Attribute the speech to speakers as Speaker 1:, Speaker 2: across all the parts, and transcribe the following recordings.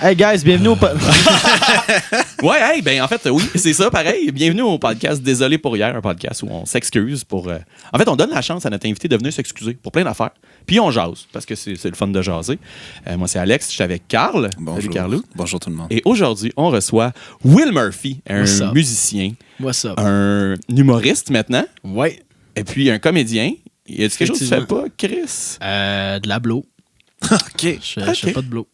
Speaker 1: Hey guys, bienvenue au
Speaker 2: Ouais, hey, ben en fait, oui, c'est ça, pareil. Bienvenue au podcast Désolé pour hier, un podcast où on s'excuse pour... En fait, on donne la chance à notre invité de venir s'excuser pour plein d'affaires. Puis on jase, parce que c'est le fun de jaser. Moi, c'est Alex, je suis avec Carl.
Speaker 3: Bonjour.
Speaker 2: Salut, Carlou.
Speaker 3: Bonjour tout le monde.
Speaker 2: Et aujourd'hui, on reçoit Will Murphy, un musicien,
Speaker 1: What's up?
Speaker 2: un humoriste maintenant,
Speaker 1: Ouais.
Speaker 2: et puis un comédien. Y a-t-il quelque chose que tu fais pas, Chris?
Speaker 1: De la blow.
Speaker 3: OK.
Speaker 1: Je fais pas de blow.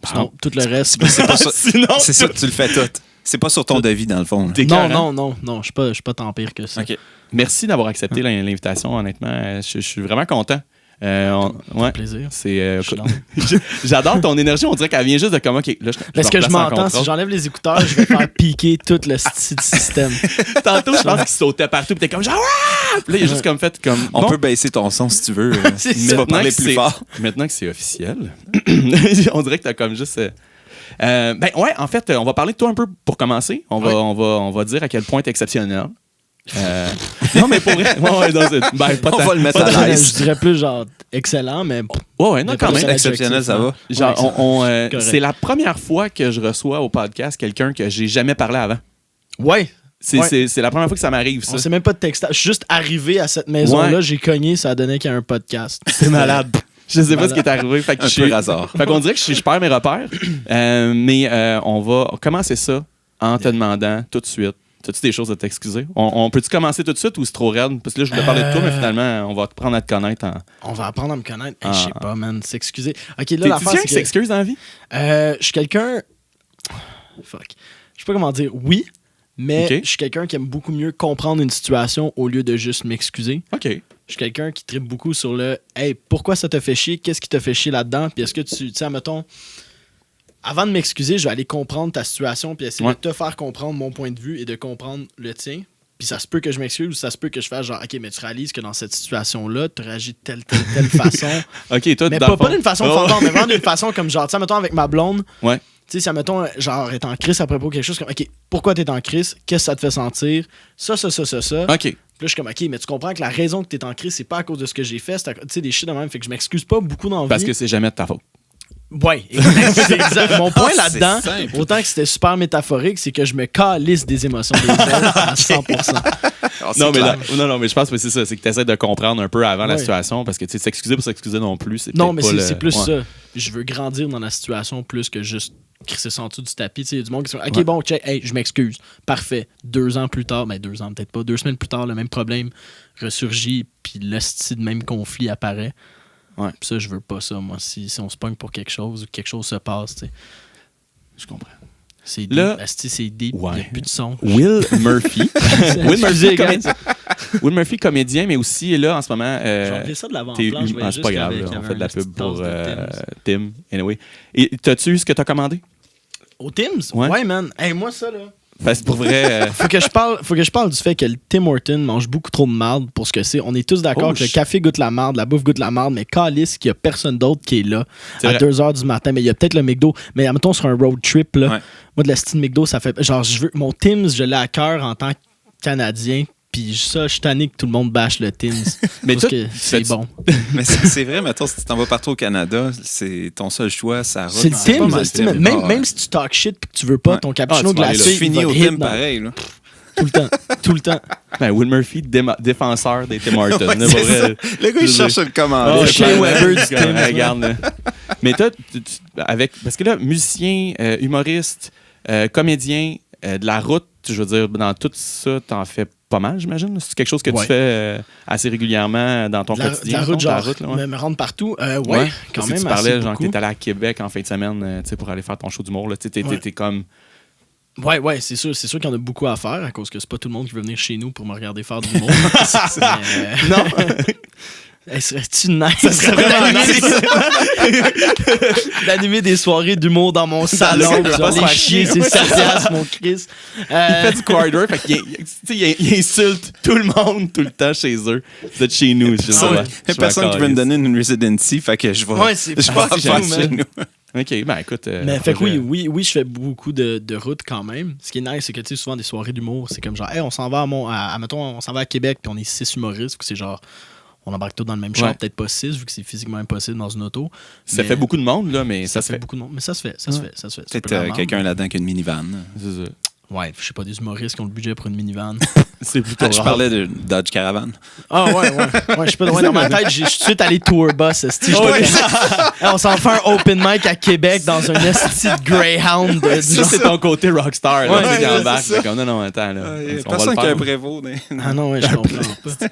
Speaker 1: Sinon, tout le reste.
Speaker 3: C'est pas ça.
Speaker 2: Sinon,
Speaker 3: C'est ça que tu le fais tout. C'est pas sur ton devis, dans le fond. là.
Speaker 2: T'es
Speaker 1: Non,
Speaker 2: écœurant.
Speaker 1: non, je suis pas tant pire que ça.
Speaker 2: OK. Merci d'avoir accepté l'invitation, honnêtement. Je suis vraiment content. Ouais.
Speaker 1: Plaisir.
Speaker 2: C'est,
Speaker 1: Je suis down.
Speaker 2: j'adore ton énergie. On dirait qu'elle vient juste de comme, OK, là,
Speaker 1: Est-ce que je
Speaker 2: replace en
Speaker 1: m'entends?
Speaker 2: contrôle.
Speaker 1: Si j'enlève les écouteurs, je vais faire piquer tout le système.
Speaker 2: Tantôt, je pense qu'il sautait partout. Puis t'es comme, genre, ah! Puis là, il a juste comme fait comme.
Speaker 3: On
Speaker 2: bon,
Speaker 3: peut baisser ton son si tu veux.
Speaker 1: C'est
Speaker 3: Tu
Speaker 1: ça.
Speaker 3: vas parler
Speaker 2: que
Speaker 3: plus
Speaker 2: c'est-
Speaker 3: fort.
Speaker 2: Maintenant que c'est officiel, on dirait que t'as comme juste. Ben ouais, en fait, on va parler de toi un peu pour commencer. On va dire à quel point t'es exceptionnel. Non, mais pour vrai. Ouais, non, ben, pas
Speaker 3: On
Speaker 2: tant-
Speaker 3: va le mettre
Speaker 2: pas
Speaker 3: à
Speaker 2: tant-
Speaker 3: l'aise.
Speaker 1: Je dirais plus genre excellent, mais
Speaker 2: Ouais, non, quand
Speaker 1: Mais
Speaker 2: même.
Speaker 1: pas
Speaker 3: Exceptionnel, ça va.
Speaker 2: Genre,
Speaker 1: Correct.
Speaker 2: c'est la première fois que je reçois au podcast quelqu'un que j'ai jamais parlé avant.
Speaker 1: ouais.
Speaker 2: C'est la première fois que ça m'arrive, ça.
Speaker 1: On sait même pas de textage. Je suis juste arrivé à cette maison-là,
Speaker 2: Ouais.
Speaker 1: j'ai cogné, ça a donné qu'il y a un podcast.
Speaker 2: C'est malade. Je sais pas ce qui est arrivé. Fait que
Speaker 3: Un
Speaker 2: je
Speaker 3: peu
Speaker 2: suis-
Speaker 3: hasard.
Speaker 2: Fait qu'on dirait que je perds mes repères. Mais on va commencer ça en te demandant tout de suite. As-tu des choses à t'excuser? On peut-tu commencer tout de suite ou c'est trop raide? Parce que là, je voulais parler de toi, mais finalement, on va te prendre à te connaître.
Speaker 1: On va apprendre à me connaître. Hey,
Speaker 2: Ah.
Speaker 1: je sais pas, man. S'excuser. Ok, là,
Speaker 2: T'es-tu
Speaker 1: l'affaire,
Speaker 2: quelqu'un
Speaker 1: c'est
Speaker 2: qui
Speaker 1: que
Speaker 2: s'excuse dans la vie?
Speaker 1: je suis quelqu'un. Fuck. Je sais pas comment dire. Oui, mais
Speaker 2: Ok.
Speaker 1: je suis quelqu'un qui aime beaucoup mieux comprendre une situation au lieu de juste m'excuser.
Speaker 2: OK.
Speaker 1: Je suis quelqu'un qui tripe beaucoup sur le hey, pourquoi ça te fait chier? Qu'est-ce qui te fait chier là-dedans? Puis est-ce que tu sais, mettons, avant de m'excuser, je vais aller comprendre ta situation puis essayer
Speaker 2: Ouais.
Speaker 1: de te faire comprendre mon point de vue et de comprendre le tien. Puis ça se peut que je m'excuse ou ça se peut que je fasse genre, OK, mais tu réalises que dans cette situation-là, tu réagis de telle façon.
Speaker 2: OK, toi,
Speaker 1: Mais
Speaker 2: dans
Speaker 1: pas,
Speaker 2: le fond-
Speaker 1: pas d'une façon
Speaker 2: Oh.
Speaker 1: fondante, mais vraiment d'une façon comme genre, tu sais, mettons avec ma blonde.
Speaker 2: Ouais.
Speaker 1: Tu sais, si, mettons, genre, est en crise à propos de quelque chose comme, OK, pourquoi t'es en crise? Qu'est-ce que ça te fait sentir? Ça.
Speaker 2: OK.
Speaker 1: Puis là, je suis comme, OK, mais tu comprends que la raison que t'es en crise, c'est pas à cause de ce que j'ai fait, c'est tu sais, des shit de même. Fait que je m'excuse pas beaucoup dans la
Speaker 2: Parce
Speaker 1: vie.
Speaker 2: que c'est jamais de ta faute.
Speaker 1: Ouais, c'est exact. Mon point
Speaker 3: Ah, c'est
Speaker 1: là-dedans,
Speaker 3: simple.
Speaker 1: autant que c'était super métaphorique, c'est que je me calisse des émotions des autres à 100%.
Speaker 3: Ah, c'est
Speaker 2: Non mais,
Speaker 3: clair.
Speaker 2: non, mais je pense que c'est ça. C'est que tu essaies de comprendre un peu avant la
Speaker 1: Ouais.
Speaker 2: situation. Parce que tu sais, s'excuser pour s'excuser non plus, c'est
Speaker 1: Non,
Speaker 2: peut-être
Speaker 1: mais
Speaker 2: pas le-
Speaker 1: c'est plus
Speaker 2: ouais.
Speaker 1: ça. Je veux grandir dans la situation plus que juste crisser ça en dessous du tapis. Tu sais, il y a du monde qui se dit, OK,
Speaker 2: Ouais.
Speaker 1: bon, check, hey, je m'excuse. Parfait. 2 ans plus tard, 2 ans peut-être pas, 2 semaines plus tard, le même problème ressurgit, puis l'hostie de même conflit apparaît.
Speaker 2: Ouais.
Speaker 1: Puis ça, je veux pas ça, moi. Si on se pogne pour quelque chose ou que quelque chose se passe, tu sais.
Speaker 2: Je comprends.
Speaker 1: C'est deep.
Speaker 2: Là-
Speaker 1: L'hostie, c'est deep. Il
Speaker 2: Ouais.
Speaker 1: n'y a plus de son.
Speaker 2: Will Murphy. Will Murphy,
Speaker 1: Excusez,
Speaker 2: comédien. Will Murphy, comédien, mais aussi là en ce moment.
Speaker 1: J'ai enlevé ça de l'avant-plan. je voyais
Speaker 2: C'est pas
Speaker 1: juste
Speaker 2: grave,
Speaker 1: qu'il y
Speaker 2: là,
Speaker 1: avait
Speaker 2: on fait de la
Speaker 1: un
Speaker 2: pub
Speaker 1: petite
Speaker 2: pour
Speaker 1: tasse de
Speaker 2: Tim.
Speaker 1: Tim's.
Speaker 2: Anyway. Et t'as-tu eu ce que t'as commandé?
Speaker 1: Au Tim's?
Speaker 2: Ouais.
Speaker 1: Ouais, man. Hey, moi, ça, là.
Speaker 2: Parce que pour vrai.
Speaker 1: Faut que je parle du fait que le Tim Hortons mange beaucoup trop de marde pour ce que c'est. On est tous d'accord
Speaker 2: Oh,
Speaker 1: que le café goûte la marde, la bouffe goûte la marde, mais calisse qu'il y a personne d'autre qui est là
Speaker 2: C'est
Speaker 1: à
Speaker 2: vrai.
Speaker 1: 2h du matin. Mais il y a peut-être le McDo. Mais admettons sur un road trip, là,
Speaker 3: Ouais.
Speaker 1: moi de la style McDo, ça fait. Genre, mon Tim's, je l'ai à cœur en tant que Canadien. Puis ça, je suis tanné que tout le monde bâche le Tim's.
Speaker 2: Mais
Speaker 1: parce
Speaker 2: toi,
Speaker 1: que c'est
Speaker 2: fais-tu-
Speaker 1: bon.
Speaker 3: Mais c'est vrai, mettons, si tu t'en vas partout au Canada, c'est ton seul choix, ça route.
Speaker 1: C'est le
Speaker 3: pas
Speaker 1: Tim's.
Speaker 3: mal
Speaker 1: c'est-
Speaker 3: Tim.
Speaker 1: même,
Speaker 3: Ah,
Speaker 1: même si tu talk shit et que tu veux pas
Speaker 3: Ouais.
Speaker 1: ton cappuccino
Speaker 2: Ah, tu vas aller là.
Speaker 1: glacé,
Speaker 3: tu
Speaker 1: il
Speaker 3: finis
Speaker 1: va
Speaker 3: au
Speaker 1: te hit
Speaker 3: Tim
Speaker 1: dans-
Speaker 3: pareil. Là.
Speaker 1: Tout le temps. Tout le temps.
Speaker 2: Ben, Will Murphy, défenseur des Tim Hortons.
Speaker 3: Ouais,
Speaker 2: là,
Speaker 3: c'est
Speaker 2: pour vrai.
Speaker 3: ça. Le gars, il cherche le commande.
Speaker 2: Ah,
Speaker 1: Le Shea
Speaker 2: clairement,
Speaker 1: Weber du
Speaker 2: c'est comme,
Speaker 1: Tim's,
Speaker 2: regarde, là. Mais toi, avec, parce que là, musicien, humoriste, comédien, de la route, je veux dire, dans tout ça, t'en fais pas mal, j'imagine. C'est quelque chose que
Speaker 1: Ouais.
Speaker 2: tu fais assez régulièrement dans ton
Speaker 1: De la
Speaker 2: quotidien.
Speaker 1: route,
Speaker 2: mettons,
Speaker 1: genre,
Speaker 2: là, ouais.
Speaker 1: me rendre partout. Ouais,
Speaker 2: Ouais.
Speaker 1: quand
Speaker 2: Parce que
Speaker 1: même.
Speaker 2: tu parlais,
Speaker 1: assez
Speaker 2: genre, que
Speaker 1: beaucoup.
Speaker 2: t'es allé à Québec en fin de semaine, tu sais, pour aller faire ton show d'humour, là. Tu sais,
Speaker 1: Ouais.
Speaker 2: t'es comme.
Speaker 1: Ouais, c'est sûr qu'il y en a beaucoup à faire à cause que c'est pas tout le monde qui veut venir chez nous pour me regarder faire du humour.
Speaker 2: Non!
Speaker 1: Hey, serais-tu nice?
Speaker 2: Ça serait vraiment
Speaker 1: d'animer des soirées d'humour dans mon salon.
Speaker 2: le-
Speaker 1: Tu vas
Speaker 2: pas
Speaker 1: aller
Speaker 2: se faire
Speaker 1: chier,
Speaker 2: chier.
Speaker 1: c'est 7 piastres, mon Chris.
Speaker 2: Il fait du quarter, fait qu'il tu sais, il insulte tout le monde tout le temps chez eux. Vous êtes chez nous. Je sais
Speaker 3: Il
Speaker 2: pas.
Speaker 3: n'y a personne qui veut me donner une residency, fait que je vais,
Speaker 1: Ouais, c'est
Speaker 3: je vais
Speaker 1: pas
Speaker 3: en faire
Speaker 1: fou,
Speaker 3: chez
Speaker 1: man.
Speaker 3: nous.
Speaker 2: OK, ben écoute.
Speaker 1: Mais fait que
Speaker 2: projet-
Speaker 1: oui, je fais beaucoup de routes quand même. Ce qui est nice, c'est que tu sais, souvent des soirées d'humour, c'est comme genre, hey, on s'en va mettons, on s'en va à Québec, puis on est 6 humoristes, puis c'est genre, on embarque tous dans le même char,
Speaker 2: Ouais.
Speaker 1: peut-être pas 6, vu que c'est physiquement impossible dans une auto.
Speaker 2: Ça
Speaker 1: Mais
Speaker 2: fait beaucoup de monde, là, mais ça se
Speaker 1: fait
Speaker 2: fait.
Speaker 1: beaucoup de monde. Mais ça se fait, ça se fait. C'est
Speaker 3: Peut-être
Speaker 1: pas grave.
Speaker 3: quelqu'un là-dedans qui a une minivan.
Speaker 2: C'est ça.
Speaker 1: Ouais, je sais pas, des humoristes qui ont le budget pour une minivan.
Speaker 2: C'est plutôt
Speaker 3: Je
Speaker 2: rare.
Speaker 3: parlais de Dodge Caravan.
Speaker 1: Ah ouais, je sais pas, dans ma tête, je suis tout de suite allé tour bus. esti.
Speaker 2: Oh, oui.
Speaker 1: On s'en fait un open mic à Québec dans un esti de Greyhound.
Speaker 2: Ça, c'est ton côté rockstar, là,
Speaker 1: Ouais,
Speaker 2: tu sais, qui
Speaker 3: c'est
Speaker 2: embarque.
Speaker 3: ça.
Speaker 2: C'est comme, non, attends, là. On va
Speaker 3: Personne
Speaker 2: le
Speaker 3: qui a un
Speaker 2: faire.
Speaker 3: prévôt.
Speaker 1: Ah non, ouais, je comprends pas.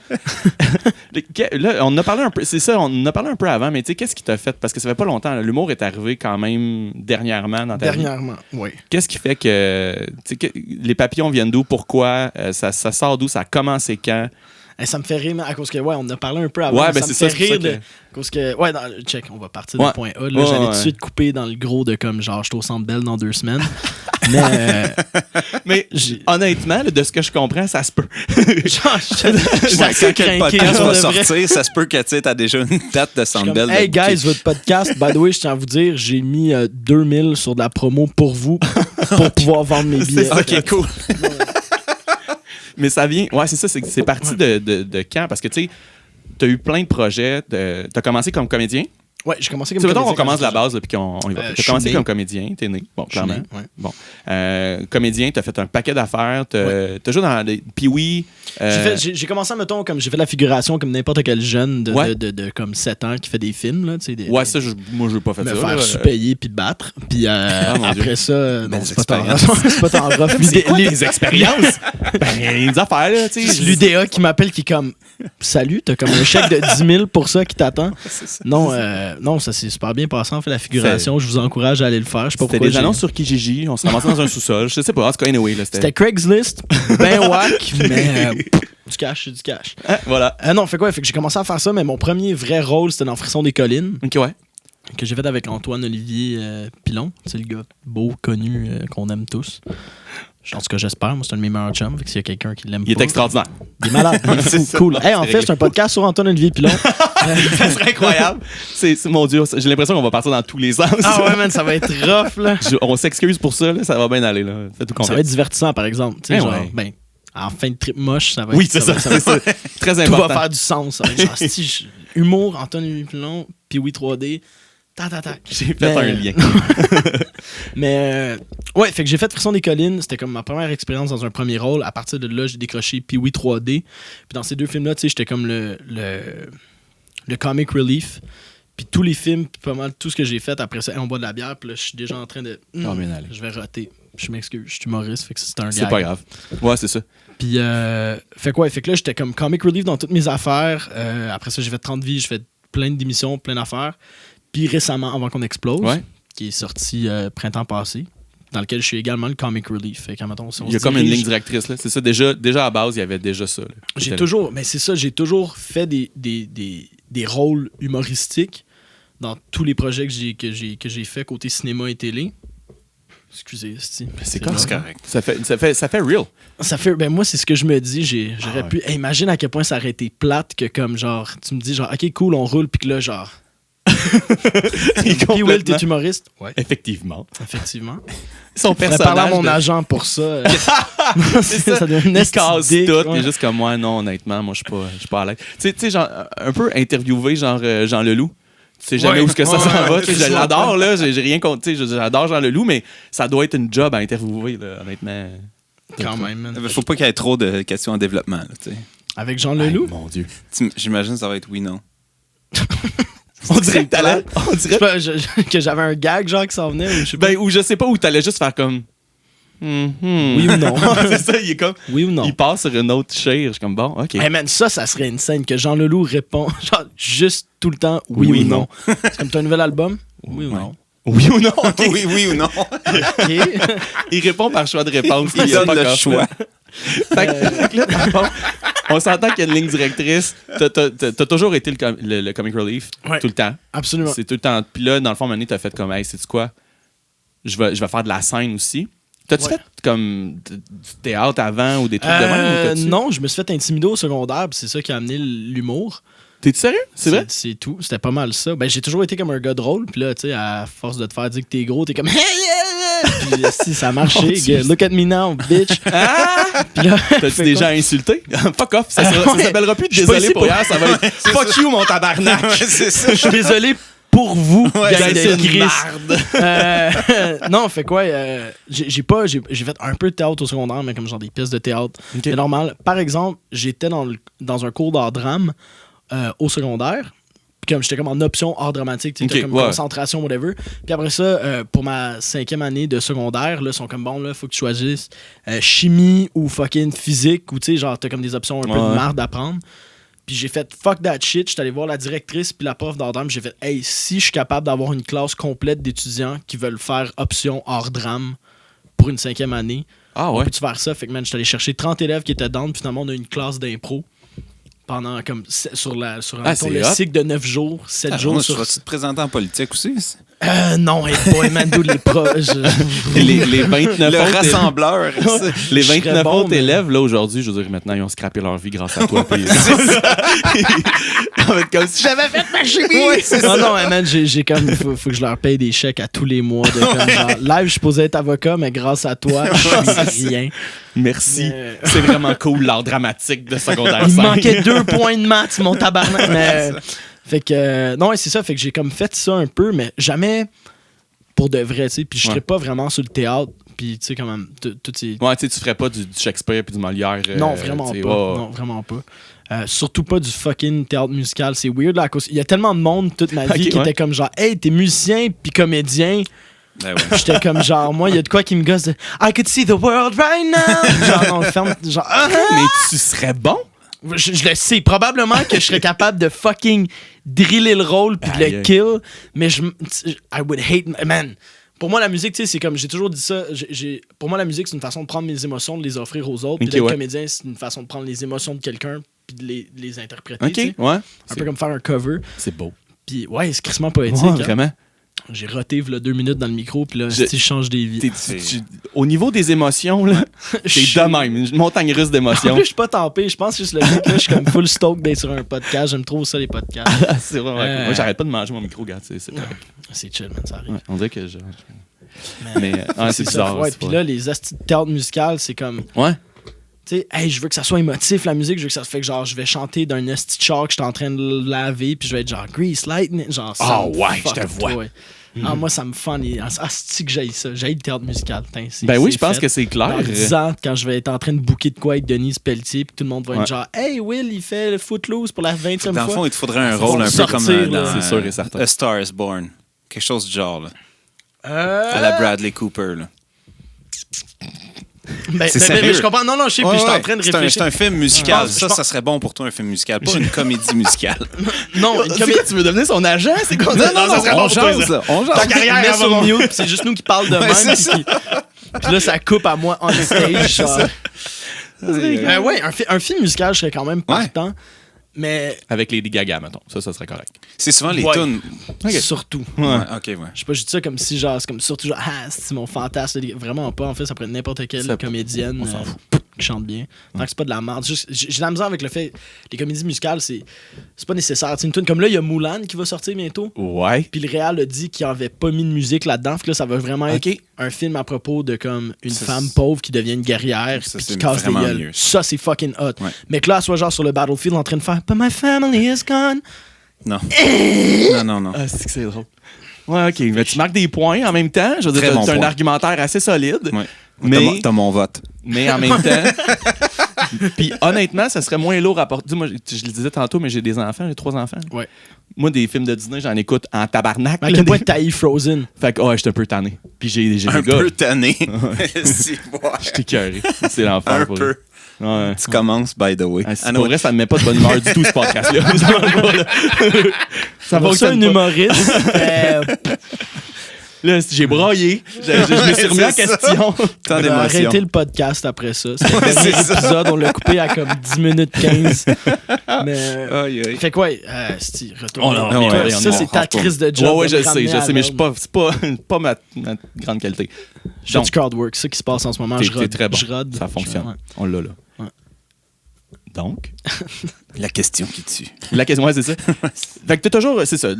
Speaker 2: Là, on en a parlé un peu, c'est ça, on en a parlé un peu avant, mais tu sais, qu'est-ce qui t'a fait? Parce que ça fait pas longtemps, là, l'humour est arrivé quand même dernièrement dans ta vie.
Speaker 1: Dernièrement, oui.
Speaker 2: Qu'est-ce qui fait que, tu sais, les papillons viennent d'où? Pourquoi? Ça sort d'où? Ça a commencé quand?
Speaker 1: Ça me fait rire, mais à cause que, ouais, on en a parlé un peu avant.
Speaker 2: Ouais,
Speaker 1: mais
Speaker 2: ben
Speaker 1: me
Speaker 2: c'est ça,
Speaker 1: fait
Speaker 2: c'est pour
Speaker 1: rire
Speaker 2: ça
Speaker 1: de. À cause que, ouais, check, on va partir
Speaker 2: Ouais.
Speaker 1: du point A. Là,
Speaker 2: Ouais,
Speaker 1: j'allais tout de
Speaker 2: ouais.
Speaker 1: suite couper dans le gros de comme, genre, je suis au Centre Bell dans 2 semaines. Mais,
Speaker 2: Mais honnêtement, là, de ce que je comprends, ça se peut.
Speaker 1: genre, je suis assez
Speaker 3: Quand quel
Speaker 1: craqué,
Speaker 3: podcast
Speaker 1: pour
Speaker 3: va
Speaker 1: de vrai.
Speaker 3: sortir, ça se peut que tu as déjà une date de
Speaker 1: Je suis
Speaker 3: Sandbell.
Speaker 1: comme, hey guys, votre podcast, by the way, je tiens à vous dire, j'ai mis 2000 sur de la promo pour vous, pour pouvoir vendre mes billets.
Speaker 3: Ok, cool.
Speaker 2: Mais ça vient, ouais, c'est ça, c'est parti de quand? Parce que tu sais, t'as eu plein de projets, t'as commencé comme comédien.
Speaker 1: Ouais, j'ai commencé comme
Speaker 2: Tu sais, mettons, on
Speaker 1: comédien
Speaker 2: commence de la
Speaker 1: quand
Speaker 2: base, là, puis qu'on y va.
Speaker 1: je
Speaker 2: T'as
Speaker 1: suis
Speaker 2: commencé
Speaker 1: né.
Speaker 2: comme comédien, t'es né. Bon,
Speaker 1: Je suis
Speaker 2: clairement.
Speaker 1: né, ouais.
Speaker 2: Bon. Comédien, t'as fait un paquet d'affaires. T'as joué dans les Pee-Wee.
Speaker 1: J'ai commencé, mettons, comme j'ai fait de la figuration comme n'importe quel jeune
Speaker 2: Ouais.
Speaker 1: de comme 7 ans qui fait des films, là, tu sais.
Speaker 2: Ouais, ça, moi, je n'ai pas fait
Speaker 1: me
Speaker 2: ça.
Speaker 1: faire
Speaker 2: là.
Speaker 1: sous-payer puis battre. Puis
Speaker 2: mon
Speaker 1: après
Speaker 2: Dieu.
Speaker 1: ça, non,
Speaker 3: Belles
Speaker 1: c'est pas tant
Speaker 3: expériences.
Speaker 1: c'est pas tant rough.
Speaker 2: C'est quoi
Speaker 1: Les-
Speaker 2: tes expériences? Ben, les affaires, là, tu
Speaker 1: C'est
Speaker 2: sais.
Speaker 1: l'UDA qui m'appelle qui est comme salut, t'as comme un chèque de 10 000 pour ça qui t'attend. Non, non, ça s'est super bien passé. On fait la figuration. Je vous encourage à aller le faire. Je sais pas
Speaker 2: C'était
Speaker 1: pourquoi.
Speaker 2: des annonces sur Kijiji. On se ramassait dans un sous-sol. Je sais pas. En tout cas, anyway, là,
Speaker 1: C'était Craigslist, ben whack, mais du cash, c'est du cash.
Speaker 2: Ah, voilà.
Speaker 1: Non, fait quoi? Fait que j'ai commencé à faire ça, mais mon premier vrai rôle, c'était dans Frisson des Collines,
Speaker 2: Ok, ouais.
Speaker 1: que j'ai fait avec Antoine-Olivier Pilon. C'est le gars beau, connu, qu'on aime tous. En tout cas, j'espère. Moi, c'est un de mes meilleurs chums. Fait que s'il y a quelqu'un qui l'aime
Speaker 2: Il est
Speaker 1: pas,
Speaker 2: extraordinaire.
Speaker 1: il est malade. Il est fou,
Speaker 2: C'est
Speaker 1: cool.
Speaker 2: ça,
Speaker 1: Hey, en
Speaker 2: c'est
Speaker 1: fait, c'est un podcast sur Antoine-Olivier Pilon.
Speaker 2: Ça serait incroyable. C'est mon Dieu. J'ai l'impression qu'on va partir dans tous les sens.
Speaker 1: Ah ouais, man, ça va être rough, là.
Speaker 2: On s'excuse pour ça. Là, ça va bien aller. Là. Fais tout
Speaker 1: Ça
Speaker 2: confiance.
Speaker 1: va être divertissant, par exemple. Tu sais,
Speaker 2: Ben
Speaker 1: genre,
Speaker 2: ouais.
Speaker 1: ben, en fin de trip moche, ça va
Speaker 2: Oui,
Speaker 1: être.
Speaker 2: c'est ça.
Speaker 1: va-
Speaker 2: C'est ça. Très
Speaker 1: Tout
Speaker 2: important.
Speaker 1: va faire du sens. Ça va être genre, humour, Antoine-Olivier Pilon, puis oui 3D. Tac.
Speaker 2: J'ai fait
Speaker 1: Mais-
Speaker 2: un lien.
Speaker 1: Mais ouais, fait que j'ai fait Frisson des Collines. C'était comme ma première expérience dans un premier rôle. À partir de là, j'ai décroché Pee-Wee 3D. Puis dans ces 2 films-là, tu sais, j'étais comme le comic relief. Puis tous les films, puis pas mal tout ce que j'ai fait après ça, on boit de la bière. Puis là, je suis déjà en train de.
Speaker 2: Ah, bien allé.
Speaker 1: Je vais roter. Je m'excuse, je suis humoriste, fait que c'est un
Speaker 2: C'est
Speaker 1: gag.
Speaker 2: pas grave. Ouais, c'est ça.
Speaker 1: Puis, fait quoi? Fait que là, j'étais comme comic relief dans toutes mes affaires. Après ça, j'ai fait 30 vies, j'ai fait plein d'émissions, plein d'affaires. Puis récemment, Avant qu'on explose,
Speaker 2: Ouais.
Speaker 1: qui est sorti printemps passé, dans lequel je suis également le comic relief. Fait que, mettons, si on
Speaker 2: Il y a
Speaker 1: se
Speaker 2: comme une
Speaker 1: dirige-
Speaker 2: ligne directrice. Là. C'est ça. Déjà à base, il y avait déjà ça. Là.
Speaker 1: J'ai toujours, mais c'est ça, j'ai toujours fait des rôles humoristiques dans tous les projets que j'ai fait côté cinéma et télé. Excusez,
Speaker 2: C'est
Speaker 1: grave.
Speaker 3: correct.
Speaker 2: Ça fait real.
Speaker 1: Ça fait, ben moi, c'est ce que je me dis. J'aurais
Speaker 2: ouais.
Speaker 1: pu. Hey, imagine à quel point ça aurait été plate que, comme, genre, tu me dis, genre, ok, cool, on roule, puis que là, genre. Puis Will, t'es humoriste? Ouais.
Speaker 2: Effectivement.
Speaker 1: Effectivement.
Speaker 2: Son
Speaker 1: Je vais parler à
Speaker 2: personnage.
Speaker 1: mon agent pour ça.
Speaker 2: C'est ça.
Speaker 1: Ça devient une
Speaker 2: Il
Speaker 1: esti
Speaker 2: casse
Speaker 1: dick,
Speaker 2: tout.
Speaker 1: ouais.
Speaker 2: Il est juste comme moi, non, honnêtement, moi, je suis pas à l'aise. Tu sais, genre, un peu interviewé, genre Jean Leloup. Tu sais jamais
Speaker 1: Ouais.
Speaker 2: où ce que ça
Speaker 1: Ouais,
Speaker 2: s'en va.
Speaker 1: ouais,
Speaker 2: Tu sais, je
Speaker 1: c'est
Speaker 2: l'adore, là. J'ai rien contre. Tu sais, j'adore Jean Leloup, mais ça doit être une job à interviewer, là, honnêtement.
Speaker 1: Quand même, man.
Speaker 3: Faut pas qu'il y ait trop de questions en développement. Là, tu sais.
Speaker 1: Avec Jean Leloup?
Speaker 2: Hey, mon Dieu.
Speaker 3: J'imagine que ça va être oui-non.
Speaker 2: On dirait que t'allais. On
Speaker 1: Je
Speaker 2: dirait.
Speaker 1: sais pas, que j'avais un gag, genre, qui s'en venait, ou je sais pas.
Speaker 2: Ben, ou je sais pas, où t'allais juste faire comme.
Speaker 1: Oui ou non?
Speaker 2: C'est ça, il est comme.
Speaker 1: Oui ou non?
Speaker 2: Il passe sur une autre chair. Je suis comme, bon, OK.
Speaker 1: Hey man, ça serait une scène que Jean Leloup répond genre juste tout le temps oui,
Speaker 2: Oui
Speaker 1: ou
Speaker 2: ou
Speaker 1: non. C'est comme t'as un nouvel album? Oui ou
Speaker 2: Ouais.
Speaker 1: non?
Speaker 2: Oui ou non? OK.
Speaker 3: Oui ou non.
Speaker 1: Ok.
Speaker 2: Il répond par choix de réponse.
Speaker 3: Il
Speaker 2: a
Speaker 3: donne
Speaker 2: pas
Speaker 3: le
Speaker 2: qu'à
Speaker 3: choix.
Speaker 2: faire. Fait que là, dans le fond, on s'entend qu'il y a une ligne directrice. T'as toujours été le comic relief
Speaker 1: Ouais.
Speaker 2: tout le temps.
Speaker 1: Absolument.
Speaker 2: C'est tout le temps. Puis là, dans le fond, Mané, t'as fait comme, hey, sais-tu quoi? Je vais faire de la scène aussi. T'as-tu
Speaker 1: Ouais.
Speaker 2: fait comme du théâtre avant ou des trucs de même? Ou t'as-tu-
Speaker 1: Non, je me suis fait intimider au secondaire, puis c'est ça qui a amené l'humour.
Speaker 2: T'es-tu sérieux? C'est vrai?
Speaker 1: C'est tout. C'était pas mal ça. Ben, j'ai toujours été comme un gars drôle, puis là, tu sais, à force de te faire dire que t'es gros, t'es comme Puis si ça a marché, look at me now, bitch. Puis là,
Speaker 2: t'as-tu déjà insulté? Fuck off, ça s'appellera plus désolé pour hier, ça va être fuck you, mon tabarnak.
Speaker 3: C'est ça.
Speaker 1: Je suis désolé pour vous, gang
Speaker 2: c'est
Speaker 1: de
Speaker 2: une
Speaker 1: Chris. Non, fait quoi, j'ai fait un peu de théâtre au secondaire, mais comme genre des pièces de théâtre. C'est normal. Par exemple, j'étais dans un cours d'art drame au secondaire. Puis comme j'étais comme en option art dramatique, tu sais, comme concentration, whatever. Puis après ça, pour ma 5e année de secondaire, là, ils sont comme bon, là, faut que tu choisisses chimie ou fucking physique, ou tu sais, genre, t'as comme des options un peu de marde à prendre. Puis j'ai fait fuck that shit, j'étais allé voir la directrice puis la prof d'art drame, j'ai fait hey, si je suis capable d'avoir une classe complète d'étudiants qui veulent faire option art drame pour une 5e année, peux-tu faire ça? Fait que man, j'étais allé chercher 30 élèves qui étaient down, puis finalement on a eu une classe d'impro pendant comme sur le cycle de 9 jours, 7 jours.
Speaker 3: Tu vas-tu te présenter en politique aussi?
Speaker 1: Non, boy, man, les
Speaker 2: les 29
Speaker 3: le rassembleur.
Speaker 2: Les 29 autres élèves, là, aujourd'hui, je veux dire, maintenant, ils ont scrappé leur vie grâce à toi. Comme si j'avais fait ma chimie.
Speaker 1: Non, man, j'ai comme, faut que je leur paye des chèques à tous les mois. De, comme, genre, live, je suis posé être avocat, mais grâce à toi, je suis rien.
Speaker 2: Merci. C'est vraiment cool, l'art dramatique de secondaire 5.
Speaker 1: Il manquait 2 points de maths, mon tabarnak. Mais... Fait que, non, c'est ça. Fait que j'ai comme fait ça un peu, mais jamais pour de vrai, tu sais. Puis je serais pas vraiment sur le théâtre. Puis, tu sais, quand même, tout ces...
Speaker 2: Ouais, tu sais, tu ferais pas du Shakespeare puis du Molière.
Speaker 1: Non, vraiment pas. Non, vraiment pas. Surtout pas du fucking théâtre musical. C'est weird, là, à cause... Il y a tellement de monde toute ma vie qui était comme genre, hey, t'es musicien puis comédien.
Speaker 3: Ben ouais.
Speaker 1: J'étais comme genre, moi, il y a de quoi qui me gosse de I could see the world right now. Genre, on ferme, genre,
Speaker 2: mais tu serais bon?
Speaker 1: Je le sais, probablement que je serais capable de fucking driller le rôle puis de le kill, mais I would hate, man. Pour moi, la musique, tu sais, c'est comme, j'ai toujours dit ça, pour moi, la musique, c'est une façon de prendre mes émotions, de les offrir aux autres, puis d'être comédien, c'est une façon de prendre les émotions de quelqu'un puis de les interpréter, un peu comme faire un cover.
Speaker 2: C'est beau.
Speaker 1: Puis ouais, c'est crissement poétique.
Speaker 2: Ouais, vraiment.
Speaker 1: J'ai roté 2 minutes dans le micro, puis là, je change des vies.
Speaker 2: Au niveau des émotions, là, t'es de même, une montagne russe d'émotions.
Speaker 1: En plus, je suis pas tempé. Je pense juste le mec, là, je suis comme full stoked d'être sur un podcast. J'aime trop ça, les podcasts.
Speaker 2: C'est vraiment cool. Moi, j'arrête pas de manger mon micro, regarde.
Speaker 1: C'est chill, man, ça arrive.
Speaker 2: Ouais, on dirait que mais c'est bizarre.
Speaker 1: Ouais, puis là, les astuces de théâtre musical, c'est comme...
Speaker 2: Ouais.
Speaker 1: Tu sais, hey, je veux que ça soit émotif, la musique. Je veux que ça fait que genre, je vais chanter d'un esti de char que je suis en train de laver, puis je vais être genre Grease Lightning. Genre,
Speaker 2: je te vois.
Speaker 1: Moi, ça me fun. C'est que j'haïs ça. J'haïs le théâtre musical.
Speaker 2: Oui, je pense que c'est clair.
Speaker 1: Dans 10 ans, quand je vais être en train de booker de quoi avec Denise Pelletier, puis tout le monde va être genre, hey, Will, il fait le Footloose pour la 20e fois.
Speaker 3: Dans le fond, il te faudrait un rôle un peu comme dans
Speaker 2: c'est sûr et certain.
Speaker 3: A Star is Born. Quelque chose du genre, là. À la Bradley Cooper, là.
Speaker 1: Mais je comprends. Non, je sais, puis je suis en train de réfléchir.
Speaker 3: C'est un film musical. Ça serait bon pour toi, un film musical, pas une comédie musicale.
Speaker 1: Non, une
Speaker 2: comédie. Tu veux devenir son agent? C'est quoi? Non, ça serait bon pour toi. On jase.
Speaker 1: Ta carrière est sur mute, puis c'est juste nous qui parlent de même. Puis là, ça coupe à moi on stage. Ouais, un film musical, je serais quand même partant. Mais...
Speaker 2: Avec Lady Gaga, mettons. Ça serait correct.
Speaker 3: C'est souvent les tunes.
Speaker 1: Surtout.
Speaker 3: Ouais.
Speaker 1: Je sais pas, je dis ça comme si, genre, c'est comme surtout, genre, c'est mon fantasme. Vraiment pas, en fait, ça pourrait être n'importe quelle comédienne qui chante bien. Tant que c'est pas de la merde. J'ai de la misère avec le fait, les comédies musicales, c'est pas nécessaire. T'sais, une tune comme là, il y a Moulin qui va sortir bientôt.
Speaker 2: Ouais.
Speaker 1: Puis le réal a dit qu'il avait pas mis de musique là-dedans. Fait que là, ça va vraiment être un film à propos de comme une femme pauvre qui devient une guerrière puis qui casse les gueules. Ça, c'est fucking hot. Ouais. Mais que là, elle soit genre sur le battlefield en train de faire But my family is gone.
Speaker 3: Non. Non.
Speaker 2: C'est que c'est drôle. Ouais, ok. Mais tu marques des points en même temps. Je veux dire, t'as un argumentaire assez solide.
Speaker 3: Ouais.
Speaker 2: Mais
Speaker 3: t'as mon vote.
Speaker 2: Mais en même temps. Puis honnêtement, ça serait moins lourd à porter. Moi, je le disais tantôt, mais j'ai 3 enfants.
Speaker 1: Ouais.
Speaker 2: Moi, des films de Disney, j'en écoute en tabarnak.
Speaker 1: À quel point t'as eu Frozen?
Speaker 2: Fait que, j'étais un peu tanné. Puis j'ai des gars.
Speaker 3: Un peu tanné.
Speaker 2: J'étais écœuré. C'est l'enfer.
Speaker 3: Un peu.
Speaker 2: Ouais.
Speaker 3: Tu commences, by the way.
Speaker 2: Pour vrai, ça me met pas de bonne humeur du tout, ce podcast-là.
Speaker 1: Ça va ça, un humoriste.
Speaker 2: Là, j'ai braillé. Je me suis remis en question.
Speaker 3: Tant
Speaker 1: On a arrêté le podcast après ça. C'est le premier épisode, on l'a coupé à comme 10 minutes 15. Mais, fait quoi, retourne. Ça, c'est ta crise de job.
Speaker 2: Ouais, je sais, mais c'est pas ma grande qualité.
Speaker 1: Je fais du crowd work, c'est ça qui se passe en ce moment.
Speaker 2: T'es très bon.
Speaker 1: Je rode.
Speaker 2: Ça fonctionne. On l'a là. Donc,
Speaker 3: la question qui tue.
Speaker 2: La question, ouais, c'est ça. Fait que t'as toujours, c'est ça.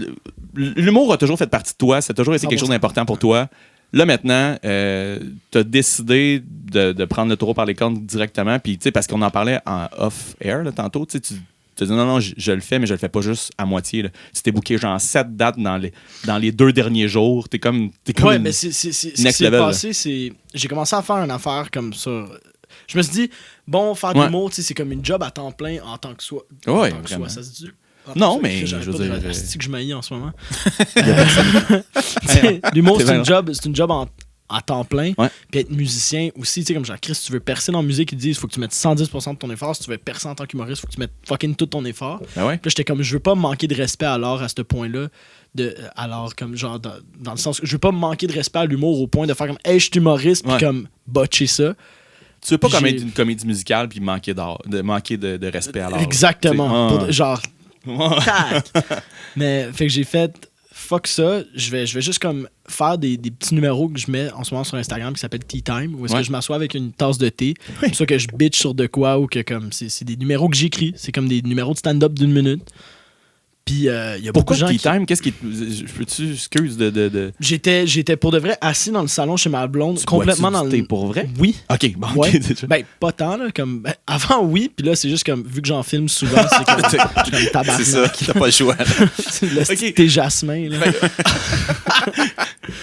Speaker 2: L'humour a toujours fait partie de toi. Ça a toujours été quelque chose d'important pour toi. Là, maintenant, tu as décidé de prendre le taureau par les cornes directement. Puis, parce qu'on en parlait en off-air là, tantôt, tu te dis non, je le fais, mais je le fais pas juste à moitié. Là. Tu t'es booké genre 7 dates dans les 2 derniers jours. T'es comme
Speaker 1: ouais, mais c'est ce qui s'est passé, c'est... J'ai commencé à faire une affaire comme ça. Je me suis dit, bon, faire de l'humour, c'est comme une job à temps plein en tant que soi.
Speaker 2: Ouais,
Speaker 1: vraiment. Ça se dit...
Speaker 2: Non, mais je veux dire...
Speaker 1: C'est que je m'haïs en ce moment. L'humour, c'est une job à temps plein.
Speaker 2: Ouais.
Speaker 1: Puis être musicien aussi, tu sais, comme genre, Chris, si tu veux percer dans la musique, ils disent, il faut que tu mettes 110% de ton effort. Si tu veux percer en tant qu'humoriste, il faut que tu mettes fucking tout ton effort.
Speaker 2: Ah ouais?
Speaker 1: Puis là, j'étais comme, je veux pas manquer de respect alors à ce point-là. Alors, comme genre, dans le sens, je veux pas manquer de respect à l'humour au point de faire comme, hey, je suis humoriste, puis comme, botcher ça.
Speaker 2: Tu veux pas comme être une comédie musicale puis manquer de respect alors.
Speaker 1: Exactement. Genre, mais fait que j'ai fait fuck ça, je vais juste comme faire des petits numéros que je mets en ce moment sur Instagram qui s'appelle Tea Time, où est-ce que je m'assois avec une tasse de thé, pour ça que je bitch sur de quoi, ou que comme c'est des numéros que j'écris, c'est comme des numéros de stand-up d'1 minute. Puis il y a beaucoup de gens
Speaker 2: Tea Time? Qu'est-ce qui peux-tu excuse de...
Speaker 1: J'étais pour de vrai assis dans le salon chez ma blonde, complètement dans le...
Speaker 2: T'es pour vrai?
Speaker 1: Oui.
Speaker 2: OK, bon.
Speaker 1: Ouais.
Speaker 2: Okay,
Speaker 1: ben, pas tant, là. Comme, avant, oui. Puis là, c'est juste comme, vu que j'en filme souvent, c'est comme tabarnak.
Speaker 3: C'est ça, t'as pas le choix.
Speaker 1: T'es Jasmin, là.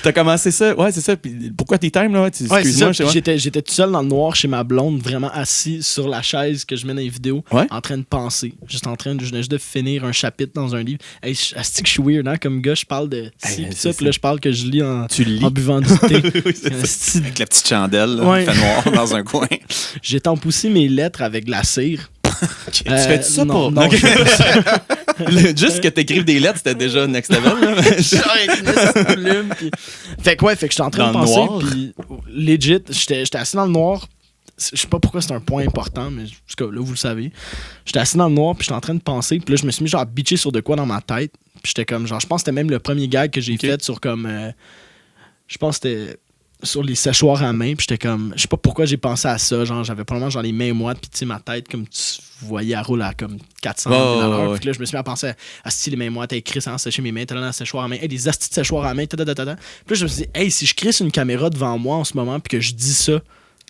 Speaker 2: T'as commencé ça? Ouais, c'est ça. Puis pourquoi Tea Time, là?
Speaker 1: Ouais, c'est ça. J'étais tout seul dans le noir chez ma blonde, vraiment assis sur la chaise que je mets dans les vidéos, en train de penser. Juste en train de finir un chapitre dans un livre. Hey, asti que je suis weird, hein? Comme gars, je parle de ci pis ça, puis là, je parle que je lis en buvant du thé.
Speaker 3: Oui, avec la petite chandelle, là, fait noir dans un coin.
Speaker 1: J'ai tampoussi mes lettres avec de la cire.
Speaker 2: Tu fais ça pour...
Speaker 1: Non.
Speaker 2: Juste que t'écrives des lettres, c'était déjà next level.
Speaker 1: Fait que j'étais en train de penser, puis legit, j'étais assis dans le noir. Je sais pas pourquoi c'est un point important, mais là, vous le savez. J'étais assis dans le noir, puis j'étais en train de penser, puis là, je me suis mis genre à bitcher sur de quoi dans ma tête. Puis j'étais comme, genre, je pense que c'était même le premier gag que j'ai fait sur comme... je pense que c'était sur les séchoirs à main, puis j'étais comme... Je sais pas pourquoi j'ai pensé à ça, genre, j'avais probablement genre les mains moites, puis tu sais, ma tête, comme tu voyais, elle roule à comme 400 000 à l'heure. Puis là, je me suis mis à penser à si les mains moites, hey, Chris, hein, sécher mes mains, t'as dans le séchoir à main, hey, des astis de séchoirs à main, Puis là, je me suis dit, hey, si je crisse une caméra devant moi en ce moment, puis que je dis ça,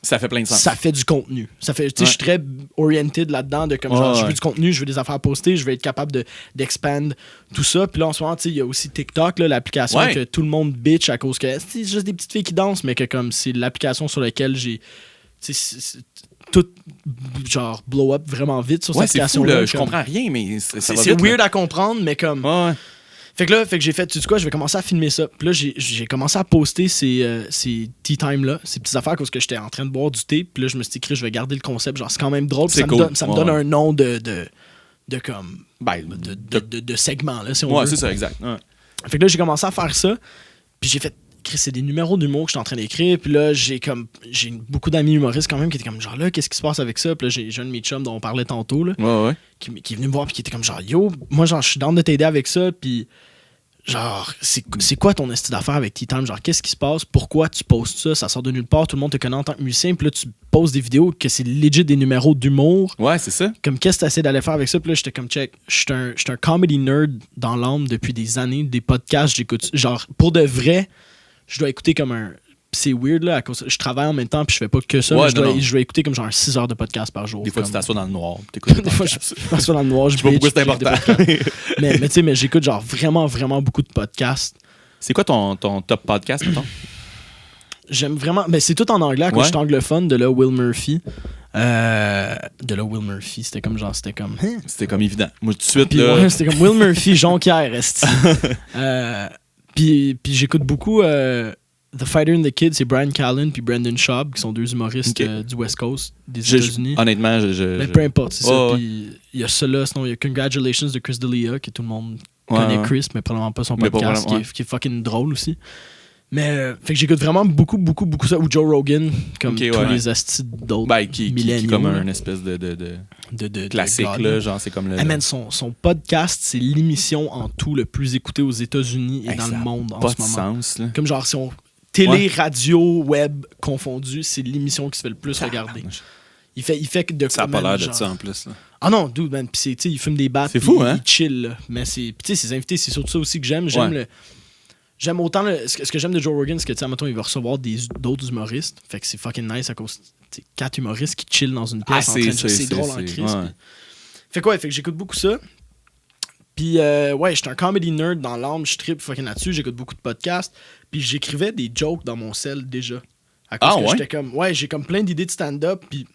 Speaker 2: ça fait plein de sens.
Speaker 1: Ça fait du contenu. Ça fait, tu sais, je suis très oriented là-dedans de comme genre, je veux du contenu, je veux des affaires postées, je veux être capable d'expand tout ça. Puis là, en ce moment, tu sais, il y a aussi TikTok, là, l'application que tout le monde bitch à cause que c'est juste des petites filles qui dansent, mais que comme c'est l'application sur laquelle j'ai, tu sais, tout genre blow up vraiment vite sur cette application-là.
Speaker 2: Je comprends rien, mais
Speaker 1: c'est weird à comprendre, mais comme... Fait que j'ai fait, tu sais quoi, je vais commencer à filmer ça. Puis là, j'ai commencé à poster ces tea time-là, ces petites affaires parce que j'étais en train de boire du thé. Puis là, je me suis dit, je vais garder le concept. Genre, c'est quand même drôle. Ça me donne un nom de comme... de segment, là, si on veut.
Speaker 2: Ouais, c'est ça, exact. Ouais.
Speaker 1: Fait que là, j'ai commencé à faire ça. Puis j'ai fait, c'est des numéros d'humour que j'étais en train d'écrire. Puis là, j'ai beaucoup d'amis humoristes quand même qui étaient comme, genre là, qu'est-ce qui se passe avec ça? Puis là, j'ai un de mes chums dont on parlait tantôt, là, qui est venu me voir puis qui était comme, genre, yo, moi, genre, je suis down de t'aider avec ça. Puis genre, c'est quoi ton style d'affaires avec Tea Time? Genre, qu'est-ce qui se passe? Pourquoi tu postes ça? Ça sort de nulle part. Tout le monde te connaît en tant que musicien. Puis là, tu poses des vidéos que c'est legit des numéros d'humour.
Speaker 2: Ouais, c'est ça.
Speaker 1: Comme, qu'est-ce que tu essaies d'aller faire avec ça? Puis là, j'étais comme, check, je suis un comedy nerd dans l'âme depuis des années. Des podcasts, j'écoute. Genre, pour de vrai, je dois écouter comme un... C'est weird, là, à cause je travaille en même temps puis je fais pas que ça. Je dois écouter comme genre 6 heures de podcast par jour.
Speaker 2: Des fois,
Speaker 1: comme...
Speaker 2: tu t'assois dans le noir. Des fois,
Speaker 1: je m'assois dans le noir. Je
Speaker 2: sais pas pourquoi c'est important.
Speaker 1: mais tu sais, mais j'écoute genre vraiment, vraiment beaucoup de podcasts.
Speaker 2: C'est quoi ton top podcast, mettons?
Speaker 1: J'aime vraiment... Mais c'est tout en anglais. À cause je suis anglophone, de là Will Murphy. C'était comme genre... C'était comme
Speaker 2: évident. Moi, tout de suite,
Speaker 1: puis,
Speaker 2: là...
Speaker 1: c'était comme Will Murphy, Jonquière, puis j'écoute beaucoup... The Fighter and the Kid, c'est Brian Callen puis Brendan Schaub, qui sont 2 humoristes du West Coast des États-Unis.
Speaker 2: Honnêtement,
Speaker 1: mais peu importe, c'est ça. Puis il y a ça là, sinon il y a Congratulations de Chris D'Elia, que tout le monde connaît Chris, mais probablement pas son podcast, qui est fucking drôle aussi. Mais fait que j'écoute vraiment beaucoup ça. Ou Joe Rogan, comme tous les astis d'autres milléniaux.
Speaker 2: Qui comme un espèce de classique, là, genre c'est comme le...
Speaker 1: Man, son podcast, c'est l'émission en tout le plus écoutée aux États-Unis et dans le monde en ce moment.
Speaker 2: Sens, là.
Speaker 1: Comme genre si on... Télé, radio, web confondu, c'est l'émission qui se fait le plus regarder. Il fait de
Speaker 3: ça a pas l'air de ça en plus. Là.
Speaker 1: Ah non, dude, man. Puis il fume des battes.
Speaker 2: C'est fou, hein?
Speaker 1: Il chill. Là. Mais c'est. Puis ses invités, c'est surtout ça aussi que j'aime. j'aime autant ce que j'aime de Joe Rogan, c'est que, tu sais, mettons, il va recevoir d'autres humoristes. Fait que c'est fucking nice à cause, tu sais, 4 humoristes qui chillent dans une pièce en train de c'est drôle en crise.
Speaker 2: Ouais.
Speaker 1: Fait que j'écoute beaucoup ça. Puis, j'étais un comedy nerd dans l'âme, je trippe fucking là-dessus, j'écoute beaucoup de podcasts. Puis, j'écrivais des jokes dans mon cell déjà. À cause que j'étais comme, j'ai comme plein d'idées de stand-up. Puis,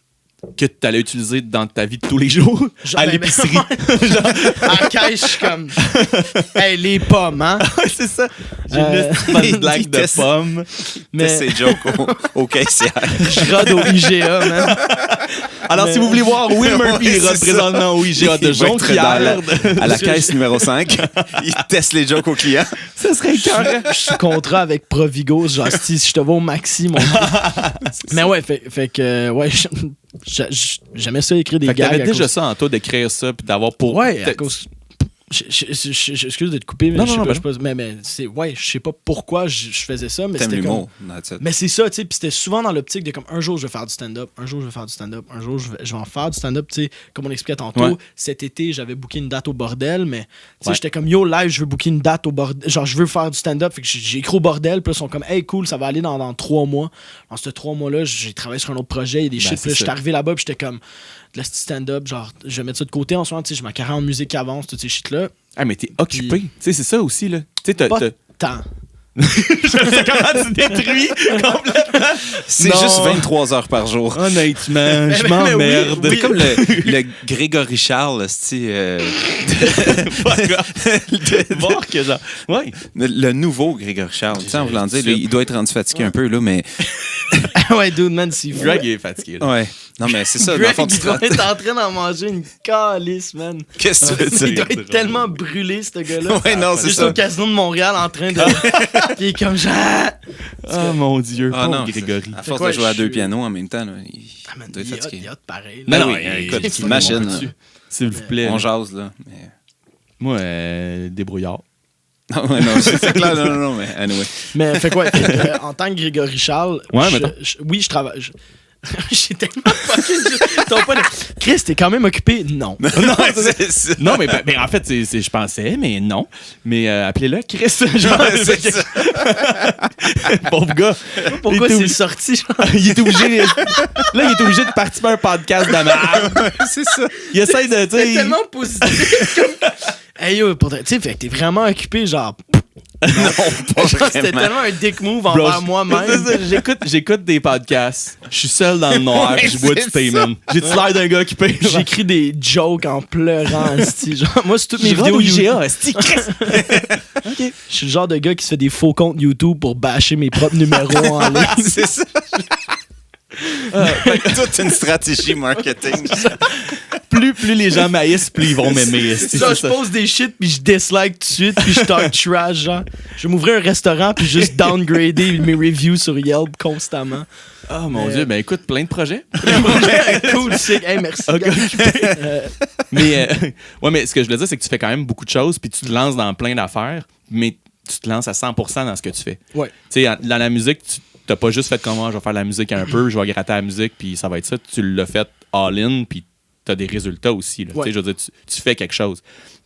Speaker 2: que tu allais utiliser dans ta vie de tous les jours, à l'épicerie.
Speaker 1: À la caisse, je suis comme, hey, les pommes, hein?
Speaker 2: C'est ça. J'ai une bonne blague de pommes.
Speaker 3: Mais c'est joke au caissière.
Speaker 1: Je rode au IGA, man.
Speaker 2: Alors, si vous voulez voir Will Murphy, il rode présentement au IGA de Jonquière.
Speaker 3: À la caisse numéro 5, il teste les jokes aux clients.
Speaker 2: Ça serait écœurant.
Speaker 1: Je suis contrat avec Provigo, genre, si je te vois au maxi, mon mais ouais, fait que, j'aimais ça écrire des gags.
Speaker 2: Fait que t'avais déjà ça en toi d'écrire ça puis d'avoir pour.
Speaker 1: Ouais, à cause. Excuse de te couper, mais
Speaker 2: non,
Speaker 1: je sais
Speaker 2: non,
Speaker 1: pas, mais c'est je sais pas pourquoi je faisais ça, mais
Speaker 3: t'aimes
Speaker 1: c'était
Speaker 3: l'humour,
Speaker 1: comme mais c'est ça, tu sais, puis c'était souvent dans l'optique de comme un jour je vais faire du stand-up, un jour je vais faire du stand-up, un jour je vais en faire du stand-up, tu sais, comme on expliquait tantôt, cet été, j'avais booké une date au bordel, mais tu sais, j'étais comme yo live, je veux booker une date au bordel, genre je veux faire du stand-up, fait que j'ai écrit au bordel, puis là ils sont comme hey cool, ça va aller dans 3 mois. Dans ces 3 mois-là, j'ai travaillé sur un autre projet, il y a des shit, puis là j'étais arrivé là-bas, puis j'étais comme de la stand-up, genre je vais mettre ça de côté en ce moment, tu sais, je ma carrière en musique avance, toutes ces shit là.
Speaker 2: Ah, mais t'es occupé. Tu sais, c'est ça aussi, là. Tu sais,
Speaker 1: pas tant.
Speaker 2: Je sais comment tu détruis complètement.
Speaker 3: C'est juste 23 heures par jour.
Speaker 2: Honnêtement, je m'emmerde.
Speaker 3: C'est comme le Grégory Charles,
Speaker 2: voir que genre. Ouais.
Speaker 3: Le nouveau Grégory Charles. Tu sais, en voulant dire, il doit être rendu fatigué un peu, là, mais.
Speaker 1: Ouais, dude, man, c'est fou.
Speaker 2: Greg est fatigué, là.
Speaker 3: Ouais. Non, mais c'est ça.
Speaker 1: Greg, il doit être en train d'en manger une calice, man.
Speaker 3: Qu'est-ce que tu veux dire?
Speaker 1: Il doit être tellement brûlé, ce gars-là.
Speaker 3: Ouais, non, c'est
Speaker 1: juste
Speaker 3: ça.
Speaker 1: au casino de Montréal en train de. Puis il est comme genre.
Speaker 2: Oh mon Dieu.
Speaker 3: Ah non,
Speaker 2: Grégory.
Speaker 3: à force de jouer à 2 pianos en même temps, là, il doit être fatigué.
Speaker 1: Il y a pareil.
Speaker 3: Non, écoute, c'est une machine.
Speaker 2: S'il vous plaît.
Speaker 3: On jase, là. Mais...
Speaker 2: Moi, débrouillard.
Speaker 3: Non, ouais, non, c'est clair, non, mais anyway.
Speaker 1: Mais fait quoi? En tant que Grégory Charles, oui, je travaille. J'ai tellement fucking. Chris, t'es quand même occupé? Non.
Speaker 3: Non, c'est ça.
Speaker 2: Non, mais en fait, je pensais, mais non. Mais appelez-le Chris.
Speaker 3: Genre, c'est ça.
Speaker 2: Pauvre gars.
Speaker 1: Pourquoi c'est sorti?
Speaker 2: Il est obligé. Là, il est obligé de participer à un podcast de merde.
Speaker 3: C'est ça.
Speaker 2: Il essaie de.
Speaker 1: C'est tellement positif. Hey yo, tu sais, fait que t'es vraiment occupé, genre.
Speaker 3: Non, pas
Speaker 1: c'était tellement un dick move envers moi-même.
Speaker 2: J'écoute des podcasts. Je suis seul dans le noir puis je bois du Payman. J'ai-tu l'air d'un gars occupé?
Speaker 1: J'écris des jokes en pleurant, esti. Genre, moi, c'est toutes mes vidéos
Speaker 2: IGA, esti.
Speaker 1: OK. Je suis le genre de gars qui se fait des faux comptes YouTube pour bâcher mes propres numéros en ligne.
Speaker 3: C'est ça. Toute une stratégie marketing.
Speaker 2: Plus les gens m'haïssent, plus ils vont m'aimer.
Speaker 1: Ça, je pose des shit, puis je dislike tout de suite, puis je talk trash, genre. Je vais m'ouvrir un restaurant, puis juste downgrader mes reviews sur Yelp constamment.
Speaker 2: Oh mon Dieu, ben écoute, plein de projets.
Speaker 1: Cool, sick. Hey, merci.
Speaker 2: Okay. Mais ce que je voulais dire, c'est que tu fais quand même beaucoup de choses, puis tu te lances dans plein d'affaires, mais tu te lances à 100% dans ce que tu fais.
Speaker 1: Ouais.
Speaker 2: Tu sais, dans la musique, tu t'as pas juste fait comment je vais faire la musique un peu, je vais gratter la musique, puis ça va être ça. Tu l'as fait all-in, puis t'as des résultats aussi. Là. Ouais. Je veux dire, tu fais quelque chose.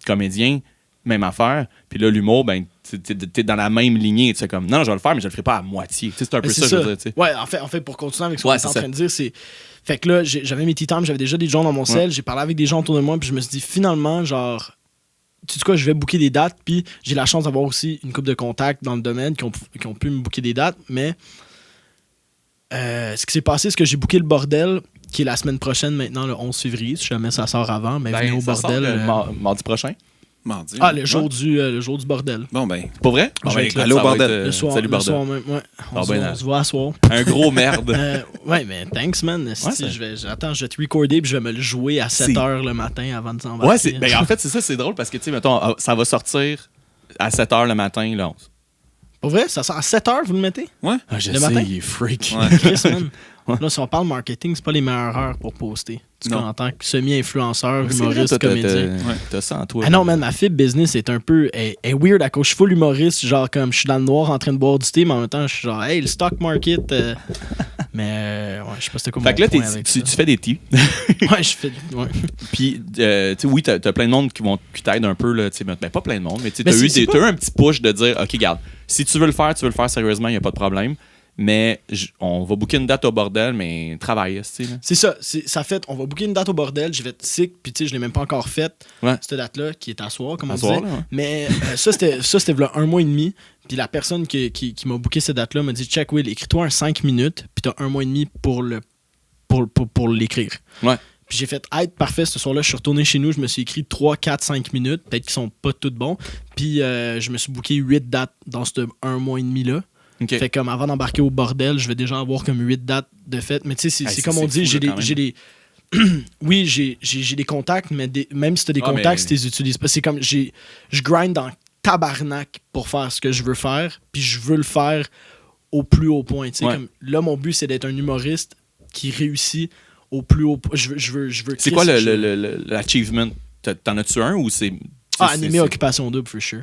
Speaker 2: Comédien, même affaire. Puis là, l'humour, ben, t'es dans la même lignée. Tu sais, comme, non, je vais le faire, mais je le ferai pas à moitié. T'sais, c'est un peu ça, je veux dire. T'sais.
Speaker 1: Ouais, en fait, pour continuer avec ce qu'on est en train de dire, c'est. Fait que là, j'avais mes tea times, j'avais déjà des gens dans mon cell, j'ai parlé avec des gens autour de moi, puis je me suis dit, finalement, genre, tu sais quoi, je vais booker des dates, puis j'ai la chance d'avoir aussi une couple de contacts dans le domaine qui ont pu me booker des dates, mais ce qui s'est passé, c'est que j'ai booké le bordel, qui est la semaine prochaine maintenant, le 11 février, si jamais ça sort avant, mais venez au bordel.
Speaker 2: Mardi prochain.
Speaker 3: Mardi.
Speaker 1: Ah, le jour du bordel.
Speaker 3: Bon, ben.
Speaker 2: Pas vrai?
Speaker 3: Allô, bordel.
Speaker 1: Le soir,
Speaker 2: salut, bordel.
Speaker 1: Le soir même, ouais. On se voit à soir.
Speaker 2: Un gros merde.
Speaker 1: Ouais, mais thanks, man. Je vais te recorder puis je vais me le jouer à 7h le matin avant de s'en
Speaker 2: Ouais, ben, en fait, c'est ça, c'est drôle parce que, tu sais, mettons, ça va sortir à 7h le matin, le 11.
Speaker 1: Pour vrai? Ça sort à 7h, vous le mettez?
Speaker 3: Ouais.
Speaker 2: Ah, je
Speaker 1: le
Speaker 2: sais,
Speaker 1: matin?
Speaker 2: il est freak.
Speaker 1: Ouais. Chris, man. Là, si on parle marketing, c'est pas les meilleures heures pour poster. En tant que semi-influenceur, humoriste, comédien.
Speaker 2: T'as ça en toi.
Speaker 1: Ah non, man, ma fibre business est un peu est weird à cause je suis full humoriste, genre comme je suis dans le noir en train de boire du thé, mais en même temps, je suis genre, hey, le stock market, Mais je sais pas c'était quoi
Speaker 2: Fait
Speaker 1: mon
Speaker 2: que là,
Speaker 1: point avec
Speaker 2: tu
Speaker 1: ça.
Speaker 2: fais des tea.
Speaker 1: Ouais, je fais... Ouais.
Speaker 2: Puis, tu sais, oui, t'as plein de monde qui t'aident un peu, là, tu sais, ben, pas plein de monde, mais tu sais,
Speaker 1: Mais
Speaker 2: t'as
Speaker 1: c'est
Speaker 2: eu un petit push de dire, OK, regarde, si tu veux le faire sérieusement, il n'y a pas de problème. Mais on va booker une date au bordel, mais travaille, tu sais. Là.
Speaker 1: C'est ça. Ça fait, on va booker une date au bordel. Je vais être sick, puis tu sais, je l'ai même pas encore faite.
Speaker 2: Ouais.
Speaker 1: Cette date-là, qui est à soir, comme on
Speaker 2: soir,
Speaker 1: disait.
Speaker 2: là, ouais.
Speaker 1: Mais ça, c'était v'là 1 mois et demi. Puis la personne qui m'a booké cette date-là m'a dit, check, Will, écris-toi un 5 minutes, puis t'as 1 mois et demi pour l'écrire.
Speaker 2: Ouais.
Speaker 1: Puis j'ai fait, parfait, ce soir-là, je suis retourné chez nous, je me suis écrit 3, 4, 5 minutes, peut-être qu'ils sont pas toutes bons. Puis je me suis booké 8 dates dans ce 1 mois et demi-là.
Speaker 2: Okay.
Speaker 1: Fait comme avant d'embarquer au bordel, je vais déjà avoir comme 8 dates de fête. Mais tu sais, c'est comme on dit, j'ai des oui, j'ai des contacts, mais même si tu as des contacts, tu les utilises pas. C'est comme, je grind en tabarnak pour faire ce que je veux faire, puis je veux le faire au plus haut point. Comme, là, mon but, c'est d'être un humoriste qui réussit au plus haut point. Je veux
Speaker 2: c'est quoi l'achievement? T'en as-tu un ou c'est...
Speaker 1: Animé Occupation Double, for sure.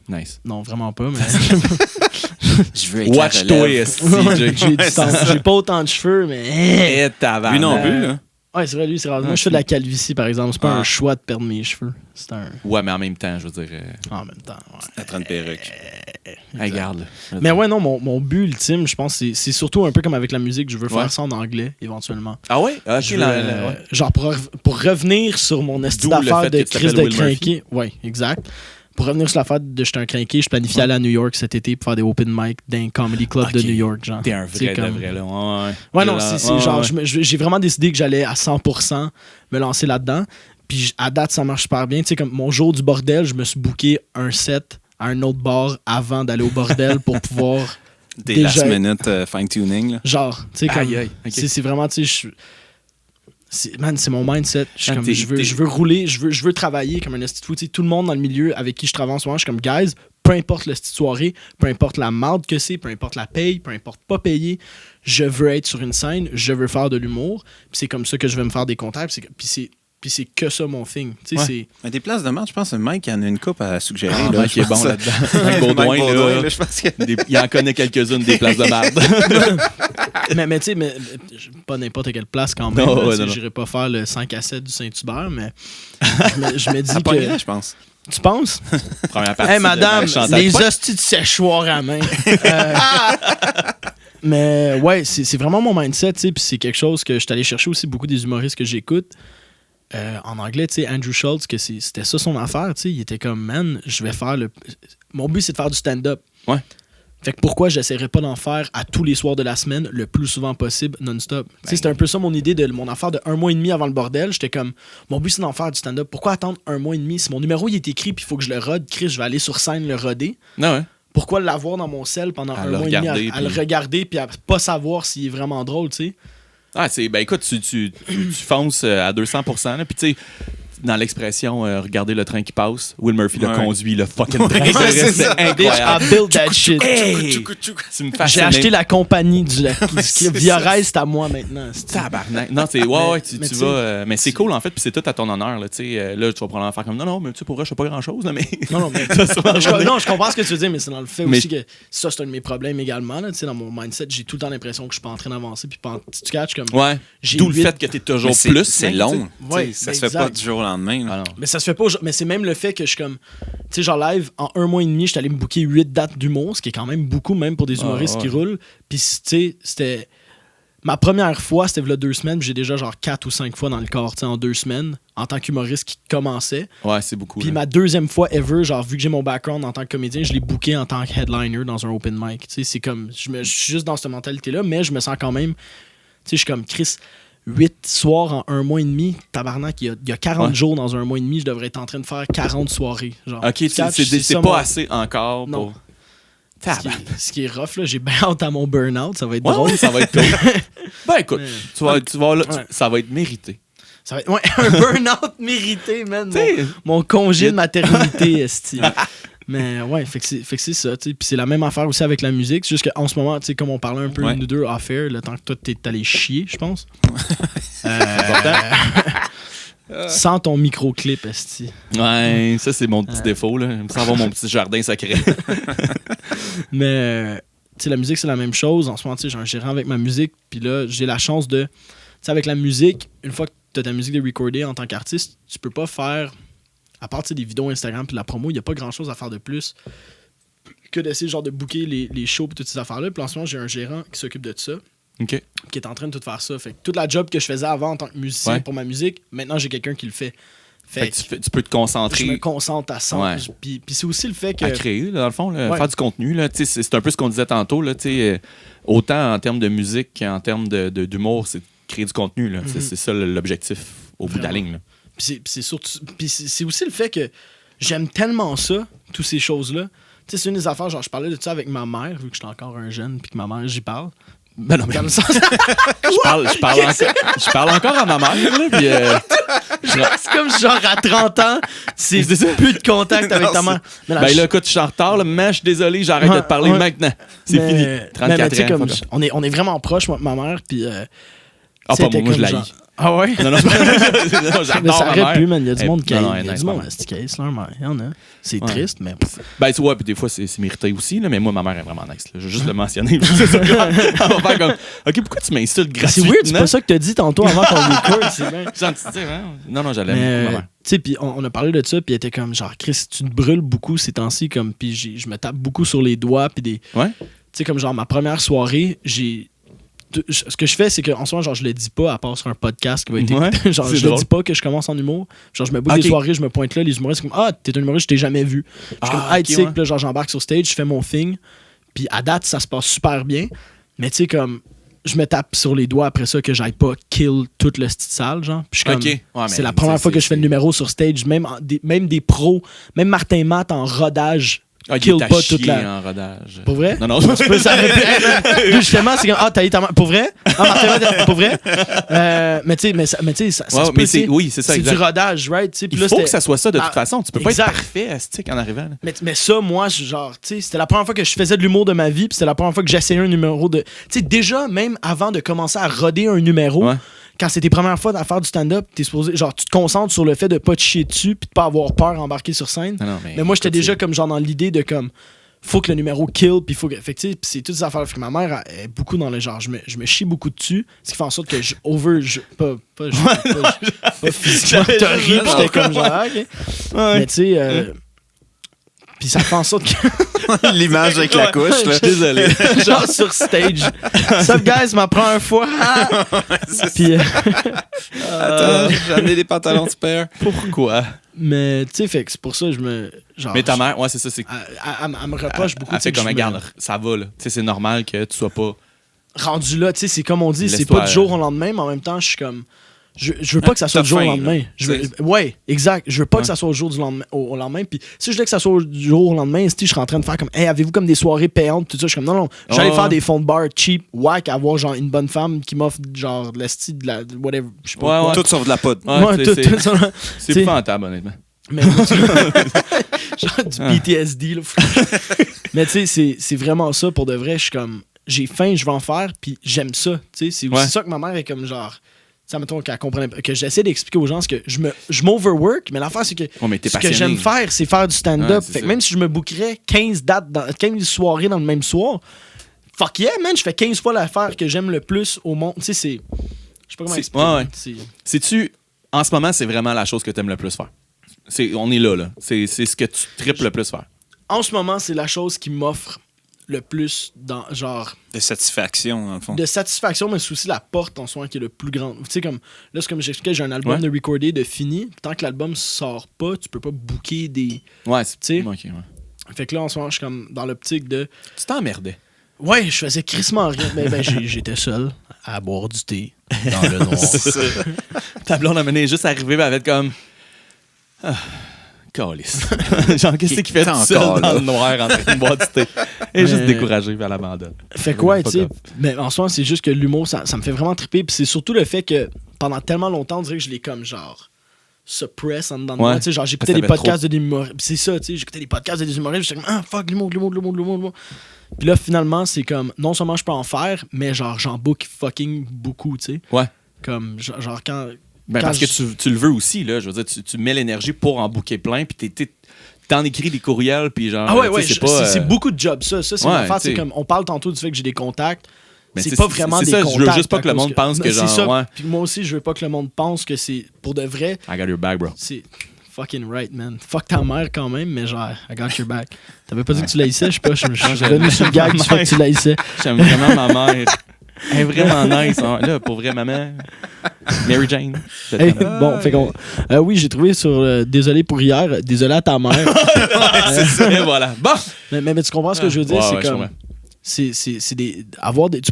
Speaker 2: Nice.
Speaker 1: Non, vraiment pas, mais...
Speaker 3: Je veux être
Speaker 2: Watch toi,
Speaker 1: j'ai pas autant de cheveux, mais...
Speaker 3: Lui non plus, là.
Speaker 1: Ouais, c'est vrai, lui, c'est rare. Moi, je fais de la calvitie, par exemple. C'est pas un choix de perdre mes cheveux. C'est un...
Speaker 2: Ouais, mais en même temps, je veux dire...
Speaker 1: En même temps, ouais.
Speaker 3: Être une perruque.
Speaker 2: Regarde.
Speaker 1: Mais ouais, non, mon but ultime, je pense, c'est surtout un peu comme avec la musique. Je veux faire ça en anglais, éventuellement.
Speaker 2: Ah ouais?
Speaker 1: Genre, pour revenir sur mon esti d'affaires de crise de crinqué. Ouais, exact. Pour revenir sur l'affaire de j'étais un crinqué, je planifie aller à New York cet été pour faire des open mic d'un comedy club de New York, genre.
Speaker 2: T'es un vrai de vrai, là.
Speaker 1: Ouais, non, c'est genre, j'ai vraiment décidé que j'allais à 100% me lancer là-dedans. Puis à date, ça marche super bien. Tu sais, comme mon jour du bordel, je me suis booké un set à un autre bar avant d'aller au bordel pour pouvoir...
Speaker 3: Des last minute fine-tuning, là.
Speaker 1: Genre, tu sais, comme...
Speaker 2: Okay.
Speaker 1: C'est vraiment, tu sais, c'est mon mindset. Je veux rouler, je veux travailler comme un esti de fou. Tout le monde dans le milieu avec qui je travaille en ce moment, je suis comme, guys, peu importe le style de soirée, peu importe la marde que c'est, peu importe la paye, peu importe pas payer, je veux être sur une scène, je veux faire de l'humour. Puis c'est comme ça que je vais me faire des contacts. Puis c'est que ça mon thing.
Speaker 3: Mais des places de marde, je pense que Mike en a une coupe à suggérer.
Speaker 2: Mike est bon là-dedans. Mike Baudouin, là, je pense il en connaît quelques-unes des places de marde.
Speaker 1: mais tu sais, pas n'importe quelle place quand même. J'irai pas faire le 5 à 7 du Saint-Hubert, mais je me dis
Speaker 3: ça
Speaker 1: que...
Speaker 3: je pense.
Speaker 1: Tu penses?
Speaker 2: Première partie.
Speaker 1: Hey, madame, les hosties de séchoir à main. Mais ouais, c'est vraiment mon mindset, tu sais, puis c'est quelque chose que je suis allé chercher aussi beaucoup des humoristes que j'écoute. En anglais, tu sais, Andrew Schultz, que c'était ça son affaire, tu sais, il était comme, man, je vais faire le... Mon but, c'est de faire du stand-up.
Speaker 2: Ouais.
Speaker 1: Fait que pourquoi j'essaierais pas d'en faire à tous les soirs de la semaine, le plus souvent possible, non-stop? Tu sais, c'était un peu ça mon idée de mon affaire de 1 mois et demi avant le bordel. J'étais comme, mon but, c'est d'en faire du stand-up. Pourquoi attendre 1 mois et demi? Si mon numéro, il est écrit, puis il faut que je le rode, Chris, je vais aller sur scène le roder.
Speaker 2: Non, ouais.
Speaker 1: Pourquoi l'avoir dans mon cell pendant 1 mois et demi à le regarder, puis à pas savoir s'il est vraiment drôle, tu sais?
Speaker 2: Ah, ben écoute, tu fonces à 200%. Puis tu sais, dans l'expression regarder le train qui passe, Will Murphy le conduit, le fucking train.
Speaker 3: C'est
Speaker 2: incroyable.
Speaker 1: I build that shit.
Speaker 2: Hey, tu me fascines.
Speaker 1: J'ai acheté la compagnie Via Rail, c'est à moi maintenant.
Speaker 2: Tabarnak. Non, c'est tu vas. Mais c'est cool en fait, puis c'est tout à ton honneur. Là, tu vas probablement faire comme non, mais tu sais, pour vrai, je fais pas grand chose. Là, mais...
Speaker 1: Non, mais je comprends ce que tu veux dire, mais c'est dans le fait aussi que ça, c'est un de mes problèmes également. Là, dans mon mindset, j'ai tout le temps l'impression que je suis pas en train d'avancer. Puis tu catches comme.
Speaker 2: Ouais. D'où le fait que tu es toujours plus.
Speaker 3: C'est long.
Speaker 1: Ouais,
Speaker 3: ça se fait pas du jour au lendemain.
Speaker 2: Ah,
Speaker 1: mais ça se fait pas. Mais c'est même le fait que je suis comme. Tu sais, genre live, en 1 mois et demi, j'étais allé me booker 8 dates d'humour, ce qui est quand même beaucoup, même pour des humoristes qui roulent. Puis, tu sais, c'était. Ma première fois, c'était là 2 semaines, puis j'ai déjà genre 4 ou 5 fois dans le corps, tu sais, en 2 semaines, en tant qu'humoriste qui commençait.
Speaker 2: Ouais, c'est beaucoup.
Speaker 1: Puis ma deuxième fois ever, genre, vu que j'ai mon background en tant que comédien, je l'ai booké en tant que headliner dans un open mic. Tu sais, c'est comme. Je suis juste dans cette mentalité-là, mais je me sens quand même. Tu sais, je suis comme Chris. 8 soirs en 1 mois et demi, tabarnak, il y a 40 jours dans un mois et demi, je devrais être en train de faire 40 soirées. Genre,
Speaker 2: ok, c'est pas assez encore pour...
Speaker 1: Ce qui est rough, là, j'ai bien hâte à mon burn-out, ça va être drôle.
Speaker 2: Ça va être cool. Ben écoute, tu vas là, ça va être mérité.
Speaker 1: Ça va être, un burn-out mérité, man. Mon congé de maternité, esti. Mais ouais, fait que c'est ça, tu sais. Puis c'est la même affaire aussi avec la musique. C'est juste qu'en ce moment, tu sais, comme on parlait un peu nous deux off-air, le temps que toi t'es allé chier, je pense. Sans ton micro-clip, esti.
Speaker 2: Ouais, ça c'est mon petit défaut, là. Sans avoir mon petit jardin sacré.
Speaker 1: Mais sais, la musique, c'est la même chose. En ce moment, tu sais, j'ai un gérant avec ma musique. Puis là, j'ai la chance de... Tu sais, avec la musique, une fois que tu as ta musique de recorder en tant qu'artiste, tu peux pas faire... À part, tu sais, des vidéos Instagram puis la promo, il n'y a pas grand-chose à faire de plus que d'essayer genre de booker les shows et toutes ces affaires-là. Puis en ce moment, j'ai un gérant qui s'occupe de ça.
Speaker 2: OK.
Speaker 1: Qui est en train de tout faire ça. Fait que toute la job que je faisais avant en tant que musicien pour ma musique, maintenant, j'ai quelqu'un qui le fait.
Speaker 2: Fait que tu peux te concentrer.
Speaker 1: Je me concentre à 100.
Speaker 2: Ouais.
Speaker 1: Puis c'est aussi le fait que...
Speaker 2: À créer, là, dans le fond, là, faire du contenu. Là, c'est un peu ce qu'on disait tantôt. Là, autant en termes de musique qu'en termes d'humour, c'est de créer du contenu. Là. C'est ça l'objectif au bout de la ligne. Là.
Speaker 1: Puis c'est surtout... Puis c'est aussi le fait que j'aime tellement ça, toutes ces choses-là. Tu sais, c'est une des affaires, genre, je parlais de ça avec ma mère, vu que j'étais encore un jeune, puis que ma mère, j'y parle.
Speaker 2: Ben non, mais...
Speaker 1: Dans le sens...
Speaker 2: je parle encore à ma mère, là, puis...
Speaker 1: c'est comme genre à 30 ans, c'est plus de contact avec ta mère. Mais
Speaker 2: là, écoute, je suis en retard, là, mais je suis désolé, j'arrête de te parler maintenant. C'est fini. 34 ans.
Speaker 1: Comme, on est vraiment proches, moi, ma mère, puis...
Speaker 2: pas moi, je l'haïs.
Speaker 1: Ah ouais?
Speaker 2: Non, j'adore
Speaker 1: mais ça
Speaker 2: ma
Speaker 1: arrête
Speaker 2: mère.
Speaker 1: plus, man. Il y a du monde qui...
Speaker 2: Il
Speaker 1: y a du monde qui ace leur mère. Il y en a. C'est triste, mais...
Speaker 2: Ben, tu vois, puis des fois, c'est mérité aussi, là, mais moi, ma mère est vraiment nice. Là. Je vais juste le mentionner. Elle va faire comme... OK, pourquoi tu m'insultes gratuitement?
Speaker 1: C'est weird, c'est pas ça que t'as dit tantôt avant qu'on record. C'est bien.
Speaker 2: Non, j'allais ma mère.
Speaker 1: Tu sais, puis on a parlé de ça, puis elle était comme, genre, Chris, tu te brûles beaucoup ces temps-ci, comme, puis je me tape beaucoup sur les doigts, puis des...
Speaker 2: Ouais?
Speaker 1: Tu sais, comme, genre, ma première soirée, ce que je fais, c'est qu'en ce moment, genre, je le dis pas, à part sur un podcast qui va être écouté. Genre, je le dis pas que je commence en humour. Genre, je me book des soirées, je me pointe là, les humoristes, c'est comme, t'es un humoriste, je t'ai jamais vu. Je suis comme, tu sais, puis là, genre, j'embarque sur stage, je fais mon thing, puis à date, ça se passe super bien. Mais tu sais, comme, je me tape sur les doigts après ça que j'aille pas kill tout le style salle, genre. Puis je suis comme, c'est la première fois que je fais le numéro sur stage, même des pros, même Martin Matt en rodage.
Speaker 2: Kill pas toute la... en rodage.
Speaker 1: Pour vrai?
Speaker 2: Non,
Speaker 1: ça aurait pu... Justement, c'est comme, t'as eu ta main. Pour vrai? Pour vrai? Mais tu sais, ça se peut,
Speaker 2: oui, c'est ça,
Speaker 1: c'est du rodage, right?
Speaker 2: Il faut que ça soit ça, de toute façon. Tu peux pas être parfait à stick en arrivant.
Speaker 1: Mais ça, moi, genre, tu sais, c'était la première fois que je faisais de l'humour de ma vie, puis c'était la première fois que j'essayais un numéro de... Tu sais, déjà, même avant de commencer à roder un numéro... Quand c'est tes premières fois à faire du stand-up, t'es supposé, genre, tu te concentres sur le fait de pas te chier dessus puis de pas avoir peur d'embarquer sur scène. Mais moi, j'étais déjà comme genre dans l'idée de comme faut que le numéro kill puis faut que fait que tu sais, c'est toutes ces affaires. Fait que ma mère est beaucoup dans le genre je me chie beaucoup dessus, ce qui fait en sorte que pas physiquement terrible, j'étais comme genre OK. Mais tu sais puis ça fait en sorte que...
Speaker 3: L'image avec la couche, là.
Speaker 2: Je suis désolé.
Speaker 1: Genre sur stage. Sup, guys, ma première fois. Puis...
Speaker 3: Attends, j'en ai des pantalons de paire.
Speaker 2: Pourquoi?
Speaker 1: Mais, tu sais, fait que c'est pour ça que je me... Genre,
Speaker 2: mais ta mère, c'est ça.
Speaker 1: Elle me reproche beaucoup.
Speaker 2: Elle fait comme, regarde, ça va, là. Tu sais, c'est normal que tu sois pas...
Speaker 1: rendu là, tu sais, c'est comme on dit, c'est pas du jour au lendemain, mais en même temps, je suis comme... Je veux pas que ça soit du jour au lendemain. Ouais, exact. Je veux pas que ça soit au lendemain. Puis si je voulais que ça soit du jour au lendemain, je serais en train de faire comme, hey, avez-vous comme des soirées payantes, tout ça. Je suis comme, non, j'allais faire des fonds de bar cheap, whack, avoir genre une bonne femme qui m'offre genre de la style, de la whatever. Je sais pas.
Speaker 3: Tout sauf de la poudre.
Speaker 2: C'est épouvantable, honnêtement.
Speaker 1: Mais genre du PTSD, là. Mais tu sais, c'est vraiment ça pour de vrai. Je suis comme, j'ai faim, je vais en faire, puis j'aime ça. Tu sais, c'est aussi ça que ma mère est comme genre. Ça, mettons, qu'elle comprenne, que j'essaie d'expliquer aux gens que je m'overwork, mais l'affaire, c'est que ce que j'aime faire, c'est faire du stand-up. Fait que même si je me bookerais 15 soirées dans le même soir, fuck yeah, man, je fais 15 fois l'affaire que j'aime le plus au monde. Tu sais, c'est... Je sais pas comment expliquer.
Speaker 2: Sais-tu, en ce moment, c'est vraiment la chose que t'aimes le plus faire. On est là. C'est ce que tu tripes le plus faire.
Speaker 1: En ce moment, c'est la chose qui m'offre le plus dans genre
Speaker 3: de satisfaction dans le fond.
Speaker 1: De satisfaction, mais c'est aussi la porte en soi qui est le plus grande. Tu sais, comme là, c'est comme j'expliquais, j'ai un album de recorder de fini. Tant que l'album sort pas, tu peux pas booker des.
Speaker 2: Ouais, tu sais.
Speaker 1: Fait que là, en ce moment, je suis comme dans l'optique de.
Speaker 2: Tu t'emmerdais.
Speaker 1: Ouais, je faisais crissement rien. Mais j'étais seul à boire du thé dans le noir.
Speaker 2: C'est ça. Ta blonde a mené juste arrivé, elle avait comme. Calice. Genre, qu'est-ce qu'il fait tout seul dans le noir en train de boire du thé? Elle est juste découragée, puis elle abandonne.
Speaker 1: Fait quoi, tu sais. Mais en soi, c'est juste que l'humour, ça me fait vraiment triper. Puis c'est surtout le fait que pendant tellement longtemps, on dirait que je l'ai comme genre suppress en dedans de moi. Tu sais, genre, j'écoutais des podcasts de des humoristes. C'est ça, tu sais, j'écoutais des podcasts de des humoristes. J'étais comme, fuck, l'humour. Puis là, finalement, c'est comme, non seulement je peux en faire, mais genre, j'en book fucking beaucoup, tu sais.
Speaker 2: Ouais.
Speaker 1: Comme, genre, quand.
Speaker 2: Ben, parce que tu le veux aussi, là. Je veux dire, tu mets l'énergie pour en booker plein, puis t'en écris des courriels, puis genre.
Speaker 1: Ah ouais,
Speaker 2: c'est
Speaker 1: beaucoup de jobs, ça. Ça, c'est une affaire. C'est comme, on parle tantôt du fait que j'ai des contacts.
Speaker 2: Mais
Speaker 1: c'est pas vraiment des contacts.
Speaker 2: Je veux juste pas que le monde pense que genre.
Speaker 1: C'est ça.
Speaker 2: Ouais.
Speaker 1: Puis moi aussi, je veux pas que le monde pense que c'est pour de vrai.
Speaker 2: I got your back, bro.
Speaker 1: C'est fucking right, man. Fuck ta mère quand même, mais genre, I got your back. T'avais pas dit que tu l'haïssais, je sais pas. Je suis revenu sur le gag du fait que tu l'haïssais.
Speaker 2: J'aime vraiment ma mère. Elle est vraiment nice. Hein. Là, pour vrai, maman. Mary Jane.
Speaker 1: Hey, bon, fait qu'on. Oui, j'ai trouvé sur Désolé pour hier. Désolé à ta mère.
Speaker 2: C'est ça. Et voilà. Bon.
Speaker 1: Mais tu comprends ce que je veux dire? C'est comme. Tu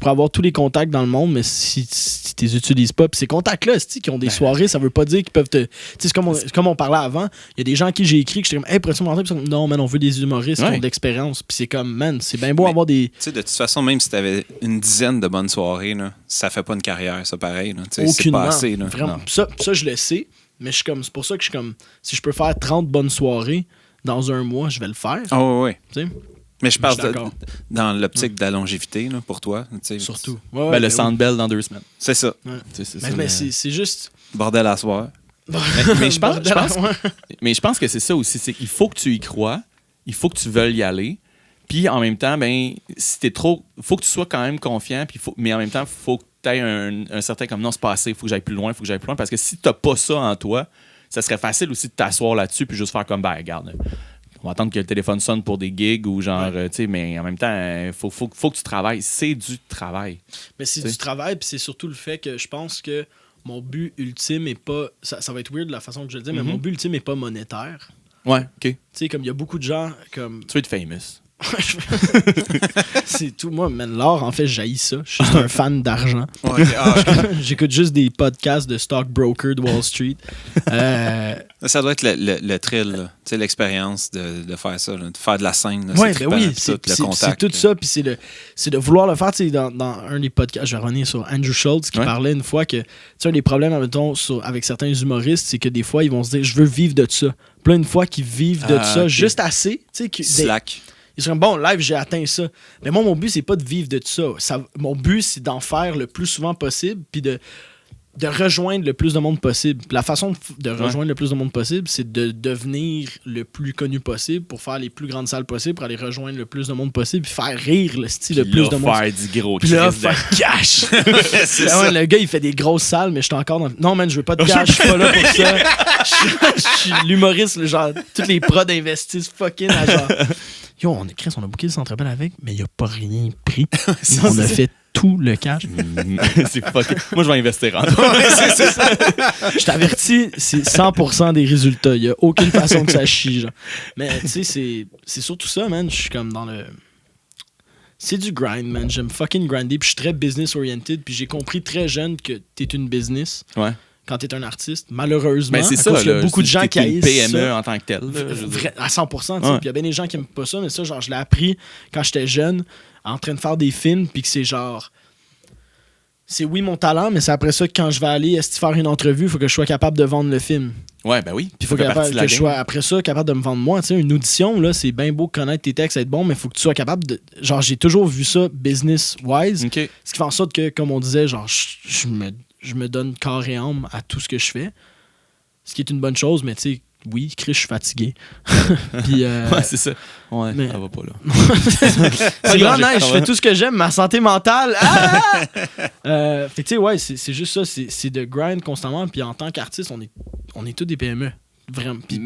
Speaker 1: peux avoir tous les contacts dans le monde, mais si tu les utilises pas, puis ces contacts-là, qui ont des soirées, ça veut pas dire qu'ils peuvent te. C'est comme on parlait avant. Il y a des gens à qui j'ai écrit que j'étais comme, hey, pourrais-tu me rentrer? Puis non, man, on veut des humoristes qui ont de l'expérience. Puis c'est comme, man, c'est bien beau avoir des.
Speaker 3: Tu sais, de toute façon, même si t'avais une dizaine de bonnes soirées, là, ça fait pas une carrière, ça, pareil. Là. C'est pas assez. Là.
Speaker 1: Vraiment. Ça, je le sais, mais je suis comme, c'est pour ça que je suis comme, si je peux faire 30 bonnes soirées dans un mois, je vais le faire.
Speaker 3: Ah oui.
Speaker 1: Tu sais?
Speaker 3: Mais je parle dans l'optique de la longévité là, pour toi.
Speaker 1: Surtout.
Speaker 2: Le Sandbell dans 2 semaines.
Speaker 3: C'est ça.
Speaker 1: Ouais. Mais c'est juste...
Speaker 3: Bordel à soir.
Speaker 2: mais je pense que c'est ça aussi. C'est qu'il faut que tu y crois. Il faut que tu veuilles y aller. Puis en même temps, si t'es trop... faut que tu sois quand même confiant. Mais en même temps, il faut que tu aies un certain... comme non, c'est pas assez. Il faut que j'aille plus loin. Parce que si t'as pas ça en toi, ça serait facile aussi de t'asseoir là-dessus puis juste faire comme, regarde... On va attendre que le téléphone sonne pour des gigs ou genre, tu sais, mais en même temps, il faut que tu travailles. C'est du travail.
Speaker 1: Mais c'est du travail, puis c'est surtout le fait que je pense que mon but ultime est pas. Ça va être weird de la façon que je le dis, mais mon but ultime est pas monétaire.
Speaker 2: Ouais, OK.
Speaker 1: Tu sais, comme il y a beaucoup de gens comme.
Speaker 2: Tu veux être famous.
Speaker 1: C'est tout. Moi, man, l'art, en fait, j'haïs ça. Je suis un fan d'argent.
Speaker 3: Ouais,
Speaker 1: j'écoute juste des podcasts de stockbrokers de Wall Street.
Speaker 3: Ça doit être le thrill, l'expérience de faire ça, là, de faire de la scène.
Speaker 1: Oui, c'est tout ça. Puis c'est de vouloir le faire. Dans un des podcasts, je vais revenir sur Andrew Schultz qui parlait une fois que un des problèmes, mettons, avec certains humoristes, c'est que des fois, ils vont se dire, je veux vivre de ça. Puis là, une fois qu'ils vivent de ça, juste assez,
Speaker 3: slack.
Speaker 1: Ils sont bon, live, j'ai atteint ça. Mais moi, mon but, c'est pas de vivre de ça. Mon but, c'est d'en faire le plus souvent possible, puis de rejoindre le plus de monde possible. Puis la façon de rejoindre le plus de monde possible, c'est de devenir le plus connu possible pour faire les plus grandes salles possibles, pour aller rejoindre le plus de monde possible, puis faire rire le style le plus de monde.
Speaker 2: Faire du gros
Speaker 1: puis là, faire cash. Le gars, il fait des grosses salles, mais je suis encore dans... Non, man, je veux pas de cash, je suis pas là pour ça. Je suis l'humoriste, genre, tous les prods investissent fucking à genre... Yo, on a booké le Centre Bell avec, mais il a pas rien pris. On a fait tout le cash.
Speaker 2: C'est fucking... Moi, je vais investir en
Speaker 1: c'est ça. Je t'avertis, c'est 100% des résultats. Il n'y a aucune façon que ça chie. Genre. Mais tu sais, c'est surtout ça, man. Je suis comme dans le... C'est du grind, man. J'aime fucking grinder. Puis je suis très business-oriented. Puis j'ai compris très jeune que t'es une business.
Speaker 2: Ouais.
Speaker 1: Quand t'es un artiste, malheureusement,
Speaker 2: c'est ça,
Speaker 1: il y a beaucoup de gens qui haïssent
Speaker 2: une PME
Speaker 1: ça.
Speaker 2: en tant que telle.
Speaker 1: À 100%. Puis il y a bien des gens qui aiment pas ça, mais ça, genre, je l'ai appris quand j'étais jeune, en train de faire des films, puis que c'est genre... C'est oui mon talent, mais c'est après ça que quand je vais aller faire une entrevue, il faut que je sois capable de vendre le film.
Speaker 2: Ouais, ben oui.
Speaker 1: Puis il faut que je sois après ça capable de me vendre moi. Tu sais, une audition, là, c'est bien beau connaître tes textes, être bon, mais il faut que tu sois capable de... Genre, j'ai toujours vu ça business-wise.
Speaker 2: Okay.
Speaker 1: Ce qui fait en sorte que, comme on disait, genre, je me donne corps et âme à tout ce que je fais. Ce qui est une bonne chose, mais tu sais, oui, Chris, je suis fatigué. Puis,
Speaker 2: ouais, c'est ça. Ouais,
Speaker 1: mais...
Speaker 2: ça va pas là.
Speaker 1: C'est grand neige, je fais tout ce que j'aime, ma santé mentale. Fait que tu sais, ouais, c'est juste ça, c'est de grind constamment. Puis en tant qu'artiste, on est tous des PME. Vraiment. Puis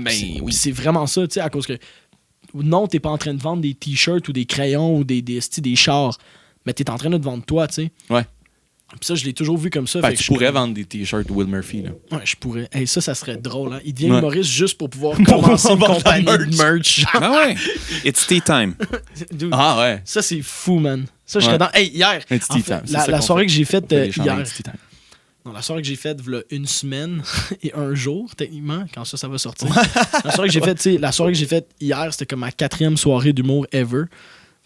Speaker 1: c'est vraiment ça, tu sais, à cause que non, t'es pas en train de vendre des t-shirts ou des crayons ou des chars, mais t'es en train de te vendre toi, tu sais.
Speaker 2: Ouais.
Speaker 1: Puis ça, je l'ai toujours vu comme ça.
Speaker 2: Fait que tu pourrais vendre des t-shirts Will Murphy, là.
Speaker 1: Ouais, je pourrais. Hey, ça serait drôle, hein. Il devient humoriste juste pour pouvoir commencer une compagnie de merch.
Speaker 3: Ah ouais. It's tea time.
Speaker 1: Dude,
Speaker 2: ouais.
Speaker 1: Ça, c'est fou, man. Ça, je serais dans... Hey, hier, en fait, la soirée que j'ai faite hier... Non, la soirée que j'ai faite, il y a une semaine et un jour, techniquement, quand ça va sortir. La soirée que j'ai faite hier, c'était comme ma 4e soirée d'humour ever.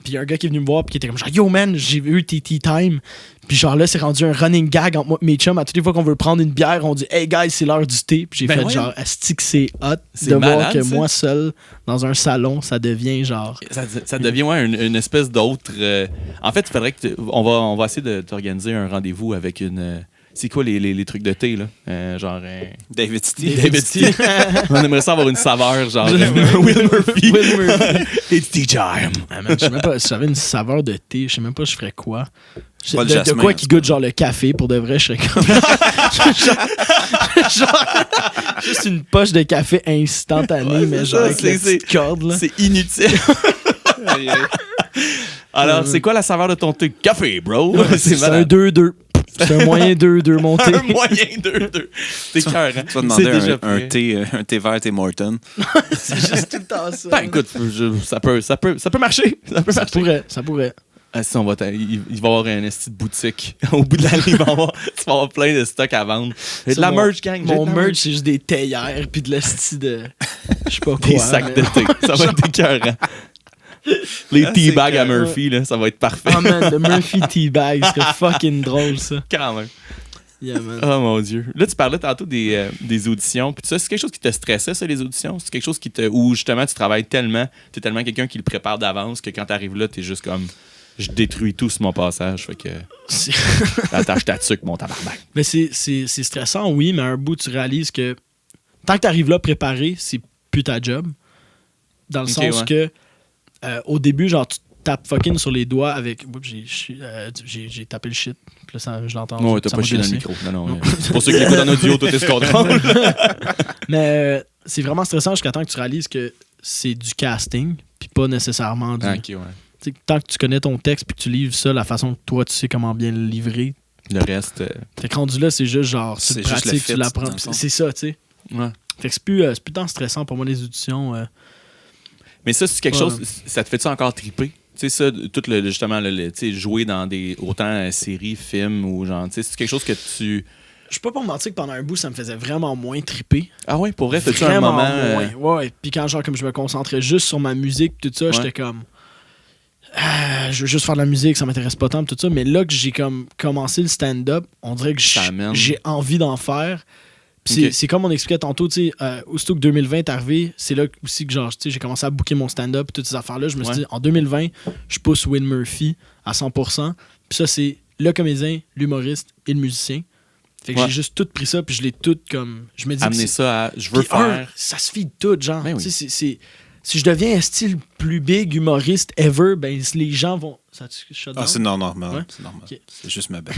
Speaker 1: Puis il y a un gars qui est venu me voir puis qui était comme genre yo man, j'ai vu tes tea time. Puis genre là c'est rendu un running gag entre moi et mes chums. À toutes les fois qu'on veut prendre une bière, on dit hey guys, c'est l'heure du thé. Puis j'ai fait genre asti que c'est hot de voir que moi seul dans un salon, ça devient genre
Speaker 2: ça devient une espèce d'autre en fait, il faudrait que on va essayer de t'organiser un rendez-vous avec une C'est quoi les trucs de thé, là? Genre...
Speaker 3: David Steve.
Speaker 2: David Steve. On aimerait ça avoir une saveur, genre Will Murphy.
Speaker 1: Will Murphy.
Speaker 2: It's tea time.
Speaker 1: Ah, man, je sais même pas si j'avais une saveur de thé, je sais même pas je ferais quoi.
Speaker 3: Pas le
Speaker 1: De
Speaker 3: jasmin,
Speaker 1: quoi
Speaker 3: en
Speaker 1: qui
Speaker 3: tout
Speaker 1: goûte genre le café, pour de vrai, je serais comme... genre, juste une poche de café instantanée,
Speaker 2: Ouais,
Speaker 1: mais
Speaker 2: c'est
Speaker 1: genre
Speaker 2: ça,
Speaker 1: avec la petite corde, là.
Speaker 2: C'est inutile.
Speaker 3: Aïe, aïe.
Speaker 2: Alors, c'est quoi la saveur de ton thé? Café, bro.
Speaker 1: C'est un
Speaker 2: malade.
Speaker 1: 2-2. C'est un moyen 2-2 monté.
Speaker 2: Un moyen 2-2. C'est cœur, hein?
Speaker 3: Tu vas demander
Speaker 2: déjà
Speaker 3: un
Speaker 2: prêt.
Speaker 3: thé vert, thé Morton.
Speaker 1: C'est juste tout le temps ça.
Speaker 2: Ben écoute, ça peut marcher. Ça peut marcher.
Speaker 1: Ça pourrait.
Speaker 2: Ah, si on va il va y avoir un esti de boutique. Au bout de l'année, tu vas avoir plein de stocks à vendre. Et de la merch, gang.
Speaker 1: Mon merch, c'est juste des théières puis de l'esti de... Je sais pas quoi.
Speaker 2: Des sacs de thé. Ça va être écœurant. Les
Speaker 3: Ah,
Speaker 2: teabags
Speaker 3: c'est
Speaker 2: à
Speaker 3: écœurant.
Speaker 2: Murphy, là, ça va être parfait.
Speaker 1: Oh man, le Murphy Teabag, c'est fucking drôle ça.
Speaker 2: Quand même.
Speaker 1: Yeah, man.
Speaker 2: Oh mon Dieu. Là, tu parlais tantôt des auditions. Puis ça, c'est quelque chose qui te stressait, ça, les auditions? C'est quelque chose qui te. Où justement, tu travailles tellement, t'es tellement quelqu'un qui le prépare d'avance que quand t'arrives là, t'es juste comme. Je détruis tout sur mon passage. Fait que.
Speaker 1: C'est-
Speaker 2: Attache ta tuque, mon tabarnak.
Speaker 1: Mais c'est stressant, oui, mais à un bout, tu réalises que tant que t'arrives là préparé, c'est plus ta job. Dans le
Speaker 2: Ok,
Speaker 1: sens
Speaker 2: ouais.
Speaker 1: que au début, genre, tu tapes fucking sur les doigts avec. Oups, j'ai tapé le shit. Puis là, je l'entends.
Speaker 2: Non, t'as
Speaker 1: ça
Speaker 2: pas
Speaker 1: m'a
Speaker 2: chié dans le
Speaker 1: blessé.
Speaker 2: micro. Non. Pour ceux qui écoutent en audio, tout est ce qu'on drôle.
Speaker 1: Mais c'est vraiment stressant jusqu'à temps que tu réalises que c'est du casting, puis pas nécessairement du.
Speaker 2: Ok, ouais.
Speaker 1: Tu sais, tant que tu connais ton texte puis que tu livres ça, la façon que toi tu sais comment bien le livrer.
Speaker 2: Le reste.
Speaker 1: Fait que rendu là, c'est juste genre, tu
Speaker 3: C'est
Speaker 1: le
Speaker 3: juste le
Speaker 1: pratiques,
Speaker 3: fit,
Speaker 1: tu l'apprends.
Speaker 3: dans le fond.
Speaker 1: C'est ça, tu sais.
Speaker 2: Ouais.
Speaker 1: Fait que c'est plus tant stressant pour moi les auditions.
Speaker 2: Mais ça, c'est quelque
Speaker 1: Ouais.
Speaker 2: chose. Ça te fait-tu encore triper? Tu sais, ça, tout le justement, tu sais, jouer dans des. Autant séries, films ou genre. Tu sais, c'est quelque chose que tu.
Speaker 1: Je peux pas me mentir que pendant un bout, ça me faisait vraiment moins triper.
Speaker 2: Ah ouais, pour vrai, t'as-tu un
Speaker 1: Vraiment
Speaker 2: moment.
Speaker 1: moins. Ouais. Puis quand genre comme je me concentrais juste sur ma musique tout ça,
Speaker 2: Ouais.
Speaker 1: j'étais comme je veux juste faire de la musique, ça m'intéresse pas tant tout ça, mais là que j'ai comme commencé le stand-up, on dirait que
Speaker 2: Ça amène.
Speaker 1: j'ai envie d'en faire. Puis
Speaker 2: Ok.
Speaker 1: c'est comme on expliquait tantôt, tu sais, aussitôt que 2020 est arrivé, c'est là aussi que genre, tu sais, j'ai commencé à booker mon stand-up et toutes ces affaires-là. Je me suis
Speaker 2: Ouais.
Speaker 1: dit, en 2020, je pousse Will Murphy à 100%. Puis ça, c'est le comédien, l'humoriste et le musicien. Fait que
Speaker 2: Ouais.
Speaker 1: j'ai juste tout pris ça, puis je l'ai tout comme... Je me dis que
Speaker 2: Amener
Speaker 1: c'est-
Speaker 2: ça à. Je veux
Speaker 1: puis un,
Speaker 2: faire.
Speaker 1: ça se fit tout, genre.
Speaker 2: Ben oui.
Speaker 1: Tu sais, si je deviens un style plus big humoriste ever, ben les gens vont... Ça tu shut down?
Speaker 3: Ah, c'est normal.
Speaker 1: Ouais.
Speaker 3: C'est normal.
Speaker 1: Ok.
Speaker 3: C'est juste ma bête.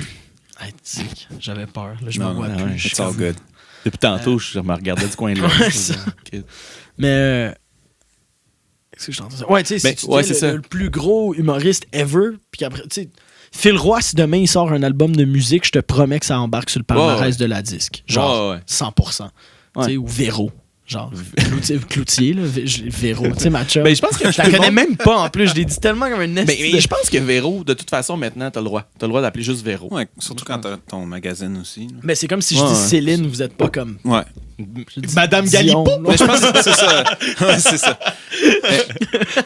Speaker 1: Hey, tic, j'avais peur. Là, je
Speaker 3: Non,
Speaker 1: m'en vois
Speaker 3: non,
Speaker 1: plus.
Speaker 2: ouais,
Speaker 1: Je suis
Speaker 3: It's all
Speaker 1: comme-
Speaker 3: good.
Speaker 2: Depuis tantôt, je me regardais du coin de l'œil.
Speaker 1: Ouais, ça.
Speaker 2: Ok.
Speaker 1: Mais... Qu'est-ce que je t'entends? Ouais, tu sais,
Speaker 2: Ben,
Speaker 1: si tu
Speaker 2: ouais,
Speaker 1: deviens
Speaker 2: c'est ça.
Speaker 1: le plus gros humoriste ever, puis qu'après, tu sais... Phil Roy, si demain il sort un album de musique, je te promets que ça embarque sur le palmarès
Speaker 2: Ouais, ouais.
Speaker 1: de la disque. Genre,
Speaker 2: Ouais, ouais.
Speaker 1: 100%. Tu sais,
Speaker 2: Ouais.
Speaker 1: ou Véro. Genre, Cloutier, là, Véro. Tu sais, ma chum.
Speaker 2: Ben, je pense que
Speaker 1: Je la connais même pas en plus, je l'ai dit tellement comme un
Speaker 2: Mais
Speaker 1: esti de-
Speaker 2: je pense que Véro, de toute façon, maintenant, t'as le droit. T'as le droit d'appeler juste Véro.
Speaker 3: Ouais, surtout quand t'as ton magazine aussi. là.
Speaker 1: Mais c'est comme si je
Speaker 2: Ouais,
Speaker 1: dis
Speaker 2: ouais.
Speaker 1: Céline, vous êtes pas comme.
Speaker 3: Ouais.
Speaker 1: je dis
Speaker 2: Madame
Speaker 1: Dion,
Speaker 2: Galipo?
Speaker 1: là.
Speaker 3: Mais je pense que c'est ça. Ouais, c'est ça.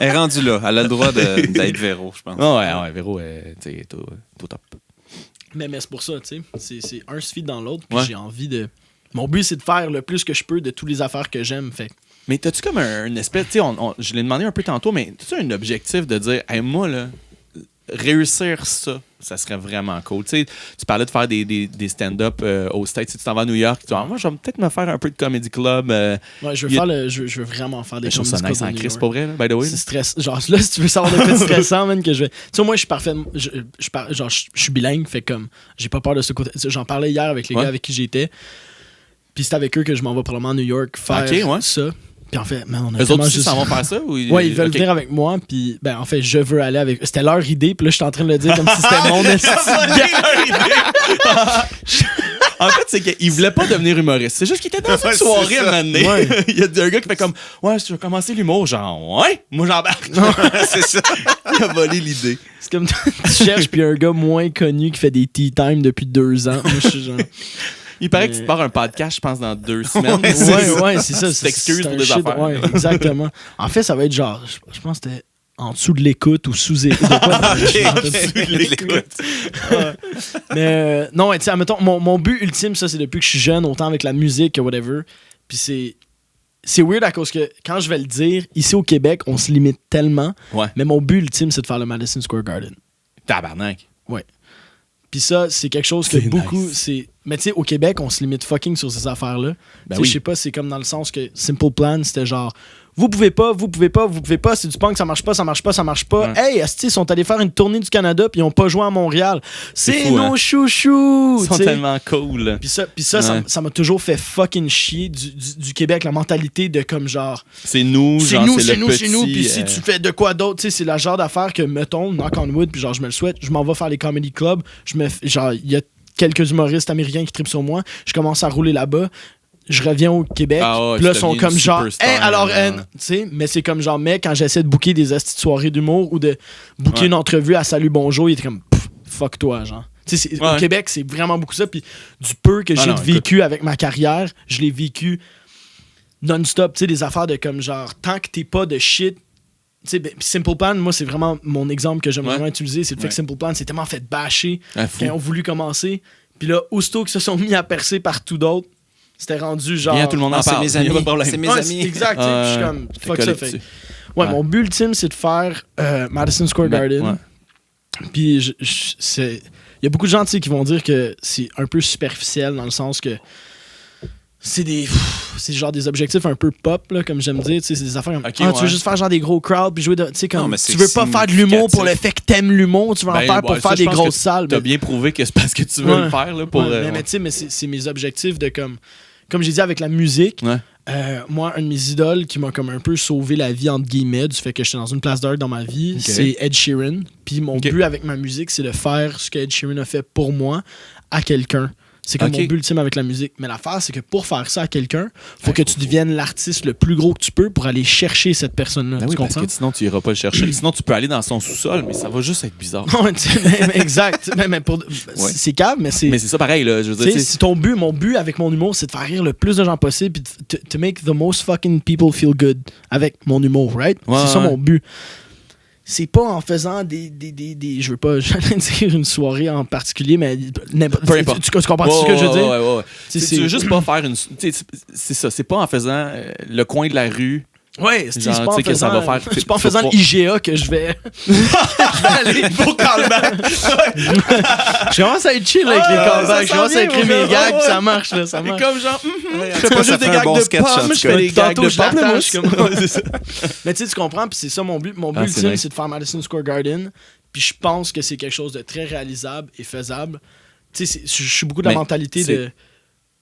Speaker 3: Elle est rendue là. Elle a le droit d'être Véro, je pense.
Speaker 2: Ouais, Véro, tu sais, tout top.
Speaker 1: Mais c'est pour ça, tu sais. C'est un se fit dans l'autre, puis
Speaker 2: Ouais.
Speaker 1: j'ai envie de. Mon but, c'est de faire le plus que je peux de toutes les affaires que j'aime. Fait
Speaker 2: Mais t'as-tu comme un espèce, tu sais, je l'ai demandé un peu tantôt, mais t'as-tu un objectif de dire, hey, moi, là, réussir ça, ça serait vraiment cool. Tu sais, tu parlais de faire des stand-up au States. Si tu t'en vas à New York, tu dis, moi, je vais peut-être me faire un peu de comedy club.
Speaker 1: ouais, je veux
Speaker 2: Il y a-
Speaker 1: faire je veux vraiment faire des
Speaker 2: Je trouve
Speaker 1: choses
Speaker 2: ça nice en Chris, pour vrai, là, by the way.
Speaker 1: C'est stress. Genre, là, si tu veux savoir de quoi de stressant, man, que je vais. Tu sais, moi, je suis parfait. Genre, je suis bilingue, fait comme. J'ai pas peur de ce côté. J'en parlais hier avec les
Speaker 2: Ouais.
Speaker 1: gars avec qui j'étais. Puis c'est avec eux que je m'en vais probablement à New York faire
Speaker 2: Ok, ouais.
Speaker 1: ça. Puis en fait, man, on a
Speaker 2: Eux
Speaker 1: tellement
Speaker 2: autres aussi
Speaker 1: juste-
Speaker 2: s'en vont faire ça? Ou...
Speaker 1: Ouais, ils veulent
Speaker 2: Ok.
Speaker 1: venir avec moi, puis ben en fait, je veux aller avec. C'était leur idée, puis là, je suis en train de le dire comme si c'était mon esti de gars.
Speaker 2: En fait, c'est qu'il voulait pas devenir humoriste. C'est juste qu'il était dans une
Speaker 3: Ouais,
Speaker 2: soirée
Speaker 3: c'est
Speaker 2: à un
Speaker 3: ça.
Speaker 2: moment donné.
Speaker 1: Ouais.
Speaker 2: Il y a un gars qui fait comme, ouais, tu veux commencer l'humour? Genre, ouais, moi j'embarque.
Speaker 3: C'est ça.
Speaker 2: Il a volé l'idée.
Speaker 1: C'est comme tu cherches, puis un gars moins connu qui fait des tea time depuis 2 ans. Moi, je suis genre.
Speaker 2: Il paraît que tu te pars un podcast, je pense, dans 2 semaines.
Speaker 3: Ouais,
Speaker 1: Ouais, c'est ça.
Speaker 2: Tu t'excuses
Speaker 1: c'est
Speaker 2: pour
Speaker 1: un
Speaker 2: des
Speaker 1: shit,
Speaker 2: affaires.
Speaker 1: Ouais, exactement. En fait, ça va être genre, je pense que c'était en dessous de l'écoute ou sous écoute. Mais non, ouais, tu sais, admettons, mon but ultime, ça, c'est depuis que je suis jeune, autant avec la musique que whatever. Puis c'est weird à cause que quand je vais le dire, ici au Québec, on se limite tellement.
Speaker 2: Ouais.
Speaker 1: Mais mon but ultime, c'est de faire le Madison Square Garden.
Speaker 2: Tabarnak.
Speaker 1: Ouais. Puis ça, c'est quelque chose que
Speaker 2: C'est
Speaker 1: beaucoup...
Speaker 2: nice.
Speaker 1: Mais tu sais, au Québec, on se limite fucking sur ces affaires-là.
Speaker 2: Ben
Speaker 1: Tu sais,
Speaker 2: oui.
Speaker 1: je sais pas, c'est comme dans le sens que Simple Plan, c'était genre... Vous pouvez pas, c'est du punk, ça marche pas.
Speaker 2: Ouais.
Speaker 1: Hey, asti, ils sont allés faire une tournée du Canada puis ils ont pas joué à Montréal. C'est
Speaker 2: fou,
Speaker 1: nos
Speaker 2: hein.
Speaker 1: chouchous!
Speaker 2: Ils sont
Speaker 1: tu sais.
Speaker 2: tellement cool.
Speaker 1: Puis ça,
Speaker 2: Ouais.
Speaker 1: ça m'a toujours fait fucking chier du Québec, la mentalité de comme genre...
Speaker 2: C'est nous,
Speaker 1: C'est
Speaker 2: genre,
Speaker 1: nous,
Speaker 2: c'est
Speaker 1: c'est
Speaker 2: le
Speaker 1: nous,
Speaker 2: petit,
Speaker 1: c'est nous. Puis si tu fais de quoi d'autre, tu sais, c'est la genre d'affaire que, mettons, knock on wood, puis genre, je me le souhaite, je m'en vais faire les comedy clubs. Genre, il y a quelques humoristes américains qui trippent sur moi. Je commence à rouler là-bas. Je reviens au Québec.
Speaker 2: Ah ouais,
Speaker 1: Puis là,
Speaker 2: tu
Speaker 1: ils sont
Speaker 2: deviens
Speaker 1: comme
Speaker 2: une
Speaker 1: genre,
Speaker 2: superstar,
Speaker 1: hey, alors,
Speaker 2: ouais.
Speaker 1: tu sais, mais c'est comme genre, mais quand j'essaie de booker des astuces de soirées d'humour ou de booker
Speaker 2: Ouais.
Speaker 1: une entrevue à Salut Bonjour, il était comme, pff, fuck toi, genre. Tu sais,
Speaker 2: Ouais.
Speaker 1: au Québec, c'est vraiment beaucoup ça. Puis du peu que
Speaker 2: Ah
Speaker 1: j'ai
Speaker 2: non,
Speaker 1: vécu avec ma carrière, je l'ai vécu non-stop. Tu sais, des affaires de comme genre, tant que t'es pas de shit. Tu sais, ben, Simple Plan, moi, c'est vraiment mon exemple que j'aime
Speaker 2: Ouais.
Speaker 1: vraiment utiliser. C'est le fait
Speaker 2: Ouais.
Speaker 1: que Simple Plan s'est tellement fait bâcher
Speaker 2: Ah, fou.
Speaker 1: quand ils ont voulu commencer. Puis là, aussitôt qu'ils se sont mis à percer partout d'autres, c'était rendu genre.
Speaker 2: Bien, tout le monde en
Speaker 3: c'est
Speaker 2: parle.
Speaker 3: mes
Speaker 2: Il y a
Speaker 3: amis.
Speaker 2: pas de problème.
Speaker 3: C'est mes
Speaker 1: Ouais,
Speaker 3: amis.
Speaker 1: c'est exact. tu sais, puis je suis comme,
Speaker 2: C'est
Speaker 1: fuck ça.
Speaker 2: collectif.
Speaker 1: Fait. Ouais,
Speaker 2: Ouais.
Speaker 1: mon but ultime, c'est de faire Madison Square
Speaker 2: Ben,
Speaker 1: Garden.
Speaker 2: ouais.
Speaker 1: Puis il y a beaucoup de gens tu sais, qui vont dire que c'est un peu superficiel dans le sens que c'est genre des objectifs un peu pop, là, comme j'aime dire. Tu sais, c'est des affaires comme
Speaker 2: Ok,
Speaker 1: tu veux
Speaker 2: ouais.
Speaker 1: juste faire genre des gros crowds puis jouer de. Tu sais,
Speaker 3: Non,
Speaker 1: comme
Speaker 3: mais c'est
Speaker 1: tu veux pas faire de l'humour pour le
Speaker 3: significatif.
Speaker 1: fait que t'aimes l'humour, tu veux en
Speaker 2: Ben,
Speaker 1: faire pour
Speaker 2: ouais, ça,
Speaker 1: faire
Speaker 2: je
Speaker 1: des
Speaker 2: pense
Speaker 1: grosses
Speaker 2: que
Speaker 1: salles.
Speaker 2: T'as
Speaker 1: Ben,
Speaker 2: bien prouvé que c'est parce que tu veux
Speaker 1: Ouais.
Speaker 2: le faire là, pour.
Speaker 1: ouais, mais tu sais, mais c'est mes objectifs de comme j'ai dit avec la musique.
Speaker 2: Ouais.
Speaker 1: Moi, un de mes idoles qui m'a comme un peu sauvé la vie, entre guillemets, du fait que j'étais dans une place d'art dans ma vie,
Speaker 2: Ok.
Speaker 1: c'est Ed Sheeran. Puis mon
Speaker 2: Ok.
Speaker 1: but avec ma musique, c'est de faire ce que Ed Sheeran a fait pour moi à quelqu'un. C'est comme
Speaker 2: Ok.
Speaker 1: mon but ultime avec la musique. Mais l'affaire, c'est que pour faire ça à quelqu'un, faut que tu deviennes l'artiste le plus gros que tu peux pour aller chercher cette personne-là.
Speaker 2: Ben
Speaker 1: tu
Speaker 2: oui, parce
Speaker 1: comprends?
Speaker 2: que sinon, tu iras pas le chercher. Sinon, tu peux aller dans son sous-sol, mais ça va juste être bizarre.
Speaker 1: Ouais, tu sais, mais exact. Mais c'est calme, mais c'est.
Speaker 2: Mais c'est ça pareil, là. Je veux
Speaker 1: Tu
Speaker 2: dire,
Speaker 1: sais,
Speaker 2: tu sais,
Speaker 1: si mon but avec mon humour, c'est de faire rire le plus de gens possible puis to make the most fucking people feel good avec mon humour, right?
Speaker 2: Ouais,
Speaker 1: c'est ça
Speaker 2: ouais.
Speaker 1: mon but. C'est pas en faisant des je veux pas j'allais dire une soirée en particulier, mais
Speaker 2: Peu importe.
Speaker 1: tu comprends ce que je veux dire?
Speaker 2: Ouais.
Speaker 1: Tu sais,
Speaker 2: Tu veux juste pas faire une. Tu sais, c'est ça. C'est pas en faisant le coin de la rue.
Speaker 1: Ouais, c'est
Speaker 2: Genre,
Speaker 1: pas en
Speaker 2: tu sais que ça
Speaker 1: faisant,
Speaker 2: va faire-
Speaker 1: c'est pas en
Speaker 2: faut
Speaker 1: faisant
Speaker 2: pas-
Speaker 1: l'IGA que je vais
Speaker 2: Allez, beau callback.
Speaker 1: je commence à être chill avec les
Speaker 2: ça
Speaker 1: callbacks, je
Speaker 2: s'en
Speaker 1: commence à
Speaker 2: vient,
Speaker 1: écrire
Speaker 2: mon
Speaker 1: mes
Speaker 2: gars.
Speaker 1: gags,
Speaker 2: Ouais.
Speaker 1: ça marche là, ça marche.
Speaker 2: Comme genre,
Speaker 3: Ouais, en
Speaker 2: je
Speaker 3: tout
Speaker 2: fais
Speaker 3: cas,
Speaker 2: pas
Speaker 3: ça
Speaker 2: juste des
Speaker 3: fait un
Speaker 2: gags
Speaker 3: bon
Speaker 2: de
Speaker 3: sketch, en
Speaker 2: pommes,
Speaker 3: tout
Speaker 2: je
Speaker 3: cas.
Speaker 2: fais des gags
Speaker 1: Tantôt,
Speaker 2: de
Speaker 1: je l'attache
Speaker 2: pamplemousse.
Speaker 1: comme-
Speaker 2: Ouais, c'est ça.
Speaker 1: Mais tu sais, tu comprends, puis c'est ça mon but. Mon but
Speaker 2: Ah, c'est
Speaker 1: ultime,
Speaker 2: nice.
Speaker 1: c'est de faire Madison Square Garden. Puis je pense que c'est quelque chose de très réalisable et faisable. Tu sais, je suis beaucoup de la
Speaker 2: Mais
Speaker 1: mentalité
Speaker 2: c'est-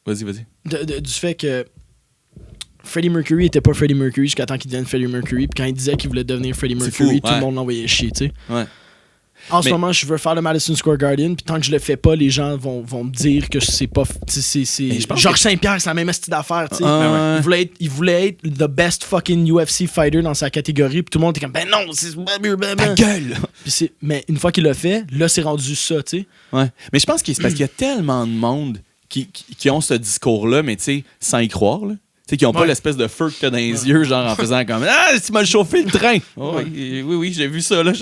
Speaker 2: Vas-y.
Speaker 1: du fait que Freddie Mercury était pas Freddie Mercury jusqu'à temps qu'il devienne Freddie Mercury. Puis quand il disait qu'il voulait devenir Freddie
Speaker 2: C'est
Speaker 1: Mercury,
Speaker 2: fou,
Speaker 1: tout le
Speaker 2: ouais.
Speaker 1: monde l'envoyait chier, tu sais.
Speaker 2: Ouais.
Speaker 1: En ce
Speaker 2: Mais-
Speaker 1: moment, je veux faire le Madison Square Garden, puis tant que je le fais pas, les gens vont me dire que c'est pas. C'est
Speaker 2: Mais je pense
Speaker 1: Georges
Speaker 2: que-
Speaker 1: Saint-Pierre, c'est la même style d'affaire, tu sais.
Speaker 2: Ah, ouais.
Speaker 1: Il voulait être the best fucking UFC fighter dans sa catégorie, puis tout le monde était comme, ben non, c'est.
Speaker 2: Ta gueule!
Speaker 1: Mais une fois qu'il l'a fait, là, c'est rendu ça, tu sais.
Speaker 2: Ouais. Mais je pense que c'est parce qu'il y a tellement de monde qui ont ce discours-là, mais tu sais, sans y croire, là. Tu sais, qui n'ont pas
Speaker 1: Ouais.
Speaker 2: l'espèce de feu que t'as dans les yeux, genre en faisant comme Ah, tu m'as chauffé le train! Oh, oui, j'ai vu ça, là.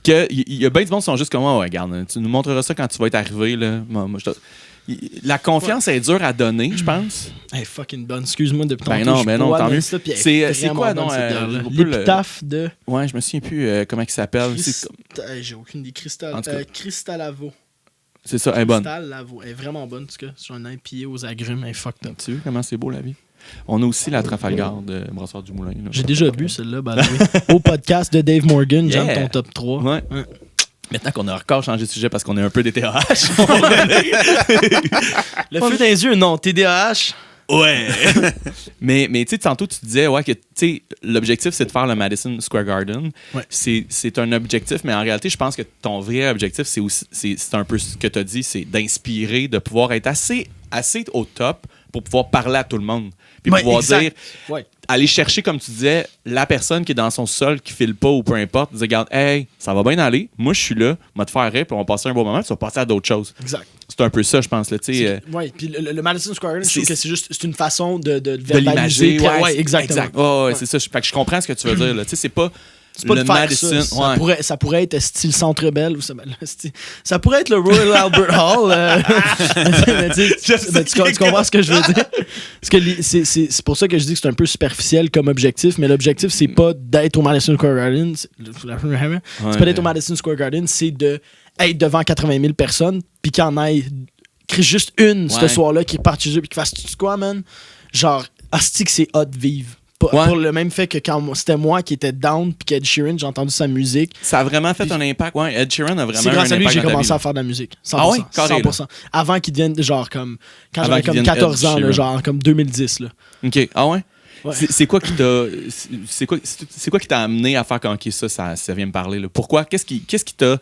Speaker 2: Il y a bien du monde qui sont juste comme ouais, regarde, tu nous montreras ça quand tu vas être arrivé, là. Moi, la confiance est dure à donner, je pense.
Speaker 1: Hey, fucking bonne, excuse-moi depuis
Speaker 2: Ben
Speaker 1: tantôt,
Speaker 2: non,
Speaker 1: je
Speaker 2: ben non,
Speaker 1: bois
Speaker 2: tant
Speaker 1: de
Speaker 2: mieux.
Speaker 1: ça, puis elle
Speaker 2: C'est
Speaker 1: est
Speaker 2: quoi,
Speaker 1: vraiment
Speaker 2: non,
Speaker 1: bonne, cette bière-là.
Speaker 2: on peut le-
Speaker 1: L'épitaphe de.
Speaker 2: Ouais, je me souviens plus comment il s'appelle.
Speaker 1: Hey, j'ai aucune idée.
Speaker 2: En tout cas.
Speaker 1: Cristalavo.
Speaker 2: C'est ça, elle est bonne.
Speaker 1: Cristalavo. Elle est vraiment bonne, en tout cas. Sur un IPA aux agrumes, elle est fucked up.
Speaker 2: Tu vois comment c'est beau la vie? On a aussi la Trafalgar de Brassard du Moulin. là.
Speaker 1: J'ai déjà bu celle-là, by the way. Au podcast de Dave Morgan,
Speaker 2: Yeah.
Speaker 1: j'aime ton top 3.
Speaker 2: Ouais.
Speaker 1: Ouais.
Speaker 2: Maintenant qu'on a encore changé de sujet parce qu'on est un peu des TAH.
Speaker 1: Le feu dans les yeux, non. TDAH.
Speaker 2: Ouais. mais tu sais, tantôt, tu disais ouais, que tu sais, l'objectif, c'est de faire le Madison Square Garden.
Speaker 1: Ouais.
Speaker 2: C'est un objectif, mais en réalité, je pense que ton vrai objectif, c'est aussi c'est un peu ce que tu as dit, c'est d'inspirer, de pouvoir être assez au top pour pouvoir parler à tout le monde. Puis
Speaker 1: Ouais,
Speaker 2: pouvoir
Speaker 1: exact.
Speaker 2: dire,
Speaker 1: Ouais.
Speaker 2: aller chercher, comme tu disais, la personne qui est dans son sol, qui file pas ou peu importe, dire, regarde, hey, ça va bien aller, moi je suis là, on va te faire rire, puis on va passer un bon moment, puis tu vas passer à d'autres choses.
Speaker 1: Exact.
Speaker 2: C'est un peu ça, je pense, là, tu sais.
Speaker 1: Ouais, puis le Madison Square Garden, je trouve
Speaker 2: c'est-
Speaker 1: que c'est juste c'est une façon de
Speaker 2: de
Speaker 1: verbaliser.
Speaker 2: l'imager.
Speaker 1: puis- Ouais, exactement.
Speaker 2: Exact. Ouais, c'est ça. Fait que je comprends ce que tu veux dire, là. Tu sais, c'est pas.
Speaker 1: C'est pas
Speaker 2: le
Speaker 1: de faire
Speaker 2: Madison.
Speaker 1: ça.
Speaker 2: Ouais.
Speaker 1: Ça pourrait être style Centre Bell ou ça pourrait être le Royal Albert Hall. Mais tu sais, mais tu comprends ce que je veux dire? Parce que c'est pour ça que je dis que c'est un peu superficiel comme objectif, mais l'objectif, c'est pas d'être au Madison Square Garden. C'est pas d'être au Madison Square Garden, c'est de être devant 80 000 personnes, puis qu'il y en ait juste une ce soir-là qui est partie chez eux, puis qui fasse « Tu sais quoi, man? » Genre, asti que c'est hot de vivre. Pour le même fait que quand c'était moi qui étais down, puis qu'Ed Sheeran, j'ai entendu sa musique.
Speaker 2: Ça a vraiment fait un impact. Ouais, Ed Sheeran a vraiment
Speaker 1: c'est grâce à lui que j'ai commencé à faire de la musique. 100%.
Speaker 2: Ah oui? Carré,
Speaker 1: 100%. Avant qu'il devienne, genre, comme... Quand j'avais comme 14 ans, là, genre, comme 2010, là.
Speaker 2: OK. Ah ouais?
Speaker 1: Ouais.
Speaker 2: C'est quoi qui t'a c'est quoi qui t'a amené à faire comme OK, ça vient me parler là. Pourquoi qu'est-ce qui t'a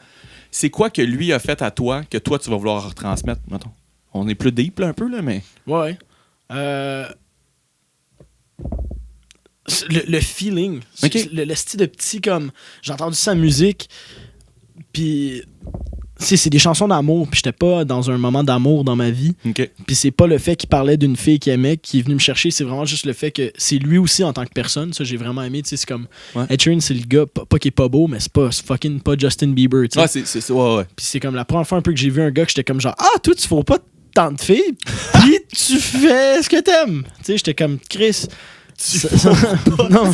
Speaker 2: c'est quoi que lui a fait à toi que toi tu vas vouloir retransmettre mettons. On est plus deep là, un peu là mais
Speaker 1: ouais. Le feeling,
Speaker 2: okay.
Speaker 1: le style de petit comme j'ai entendu sa musique puis c'est des chansons d'amour, puis j'étais pas dans un moment d'amour dans ma vie.
Speaker 2: Okay.
Speaker 1: Puis c'est pas le fait qu'il parlait d'une fille qu'il aimait qui est venue me chercher, c'est vraiment juste le fait que c'est lui aussi en tant que personne. Ça, j'ai vraiment aimé. Tu sais, c'est comme Ed Sheeran, c'est le gars, pas qui est pas beau, mais c'est fucking pas Justin Bieber. Tu sais.
Speaker 2: Ouais, c'est ouais.
Speaker 1: Puis c'est comme la première fois un peu que j'ai vu un gars que j'étais comme genre, ah, toi, tu fais pas tant de filles, puis tu fais ce que t'aimes. Tu sais, j'étais comme Chris.
Speaker 3: Non.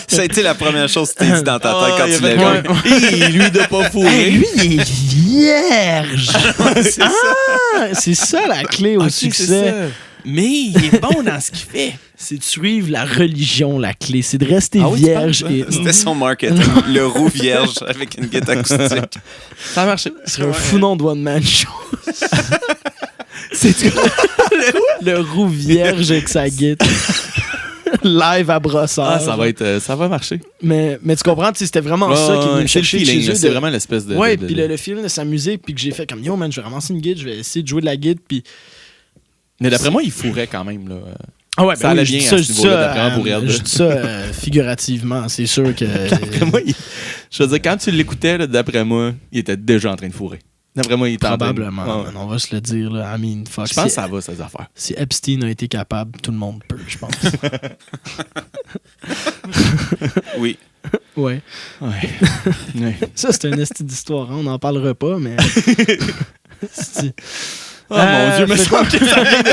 Speaker 3: Ça a été la première chose que tu t'es dit dans ta tête quand tu l'as vu.
Speaker 2: Lui de pas fourrer.
Speaker 1: Lui, il est vierge. C'est ça la clé au succès.
Speaker 2: Mais il est bon dans ce qu'il fait.
Speaker 1: C'est de suivre la religion, la clé. C'est de rester vierge.
Speaker 3: C'était son marketing. Le roux vierge avec une guitare acoustique.
Speaker 2: Ça a marché.
Speaker 1: C'est un fou nom de one-man show.
Speaker 2: C'est
Speaker 1: le roux vierge avec sa guitare. Live à Brossard.
Speaker 2: Ça va marcher.
Speaker 1: Mais tu comprends, c'était vraiment ça qui est venu me chercher chez eux.
Speaker 2: C'est vraiment l'espèce de...
Speaker 1: Ouais, puis le feeling de sa musique, puis que j'ai fait comme, yo man, je vais ramasser une guitare, je vais essayer de jouer de la guitare, puis...
Speaker 2: Mais d'après moi, il fourrait quand même, là.
Speaker 1: Ah ouais,
Speaker 2: ça allait bien à ce niveau-là, d'après moi, pour elle.
Speaker 1: Je dis ça figurativement, c'est sûr que...
Speaker 2: D'après moi, je veux dire, quand tu l'écoutais, là, d'après moi, il était déjà en train de fourrer. D'après moi, il était
Speaker 1: probablement, man, on va se le dire, là. I mean, fuck.
Speaker 2: Je pense que ça va, ces affaires.
Speaker 1: Si Epstein a été capable, tout le monde peut, je pense.
Speaker 3: Oui.
Speaker 1: Ouais. Ça, c'est une esti d'histoire, hein? On n'en parlera pas, mais...
Speaker 2: Oh mon Dieu, mais je pense que ça vient de...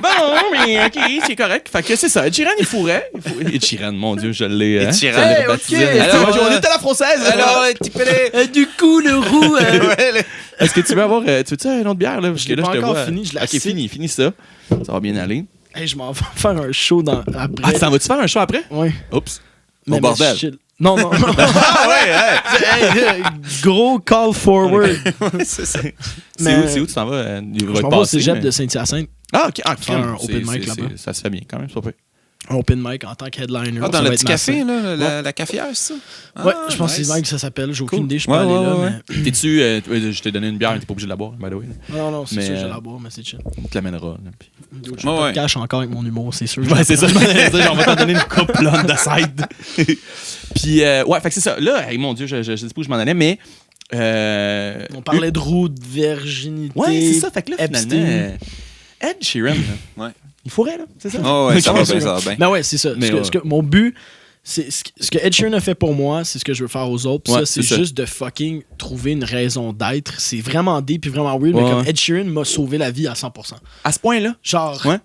Speaker 2: Bon, mais OK, c'est correct. Fait que c'est ça. Ed Sheeran, il fourrait. Ed Sheeran, mon Dieu, je l'ai...
Speaker 3: Ed Sheeran,
Speaker 2: baptisé. Alors, on est à la française.
Speaker 3: Alors, tu peux
Speaker 1: du coup, le roux...
Speaker 2: Est-ce que tu veux avoir... tu veux-tu une autre bière, là? Parce que là, je te vois...
Speaker 1: fini, je l'ai
Speaker 2: OK, finis ça. Ça va bien aller.
Speaker 1: Hey, je m'en vais faire un show après.
Speaker 2: Ah, t'en vas-tu faire un show après?
Speaker 1: Oui.
Speaker 2: Oups.
Speaker 3: Au bordel.
Speaker 1: Non.
Speaker 2: Ah ouais.
Speaker 1: Gros call forward.
Speaker 3: C'est ça.
Speaker 2: C'est où tu t'en vas?
Speaker 1: Je m'en vais au cégep de Saint-Hyacinthe.
Speaker 2: Ah, OK.
Speaker 1: Faire un open mic là-bas.
Speaker 2: Ça se fait bien quand même, c'est pas pire.
Speaker 1: Un open mic en tant que headliner.
Speaker 3: Ah, dans le petit café, là, la cafetière, c'est ça?
Speaker 1: Ouais, je pense que c'est le que ça s'appelle. J'ai aucune idée, je peux aller là. Mais...
Speaker 2: T'es-tu... je t'ai donné une bière, t'es pas obligé de la boire, by the way.
Speaker 1: Non, c'est sûr que je vais la boire, mais c'est chill.
Speaker 2: On te l'amènera.
Speaker 1: Je te cache encore avec mon humour, c'est sûr.
Speaker 2: Ouais, c'est ça, je m'en allais dire, on va t'en donner une couple de side. Puis, ouais, fait que c'est ça. Là, hey, mon Dieu, je sais pas où je m'en allais, mais...
Speaker 1: on parlait de roux, de virginité.
Speaker 2: Ouais, c'est ça. Fait que là, finalement, Ed Sheeran,
Speaker 3: ouais.
Speaker 2: Il fourrait, là, c'est ça?
Speaker 3: Oh, ouais, ça va bien, ça va bien.
Speaker 1: Ben ouais, c'est ça. Mon but, c'est ce que Ed Sheeran a fait pour moi, c'est ce que je veux faire aux autres. Ouais, ça, c'est juste de fucking trouver une raison d'être. C'est vraiment deep puis vraiment weird, mais comme Ed Sheeran m'a sauvé la vie à 100%.
Speaker 2: À ce point-là?
Speaker 1: Genre...
Speaker 2: Ouais.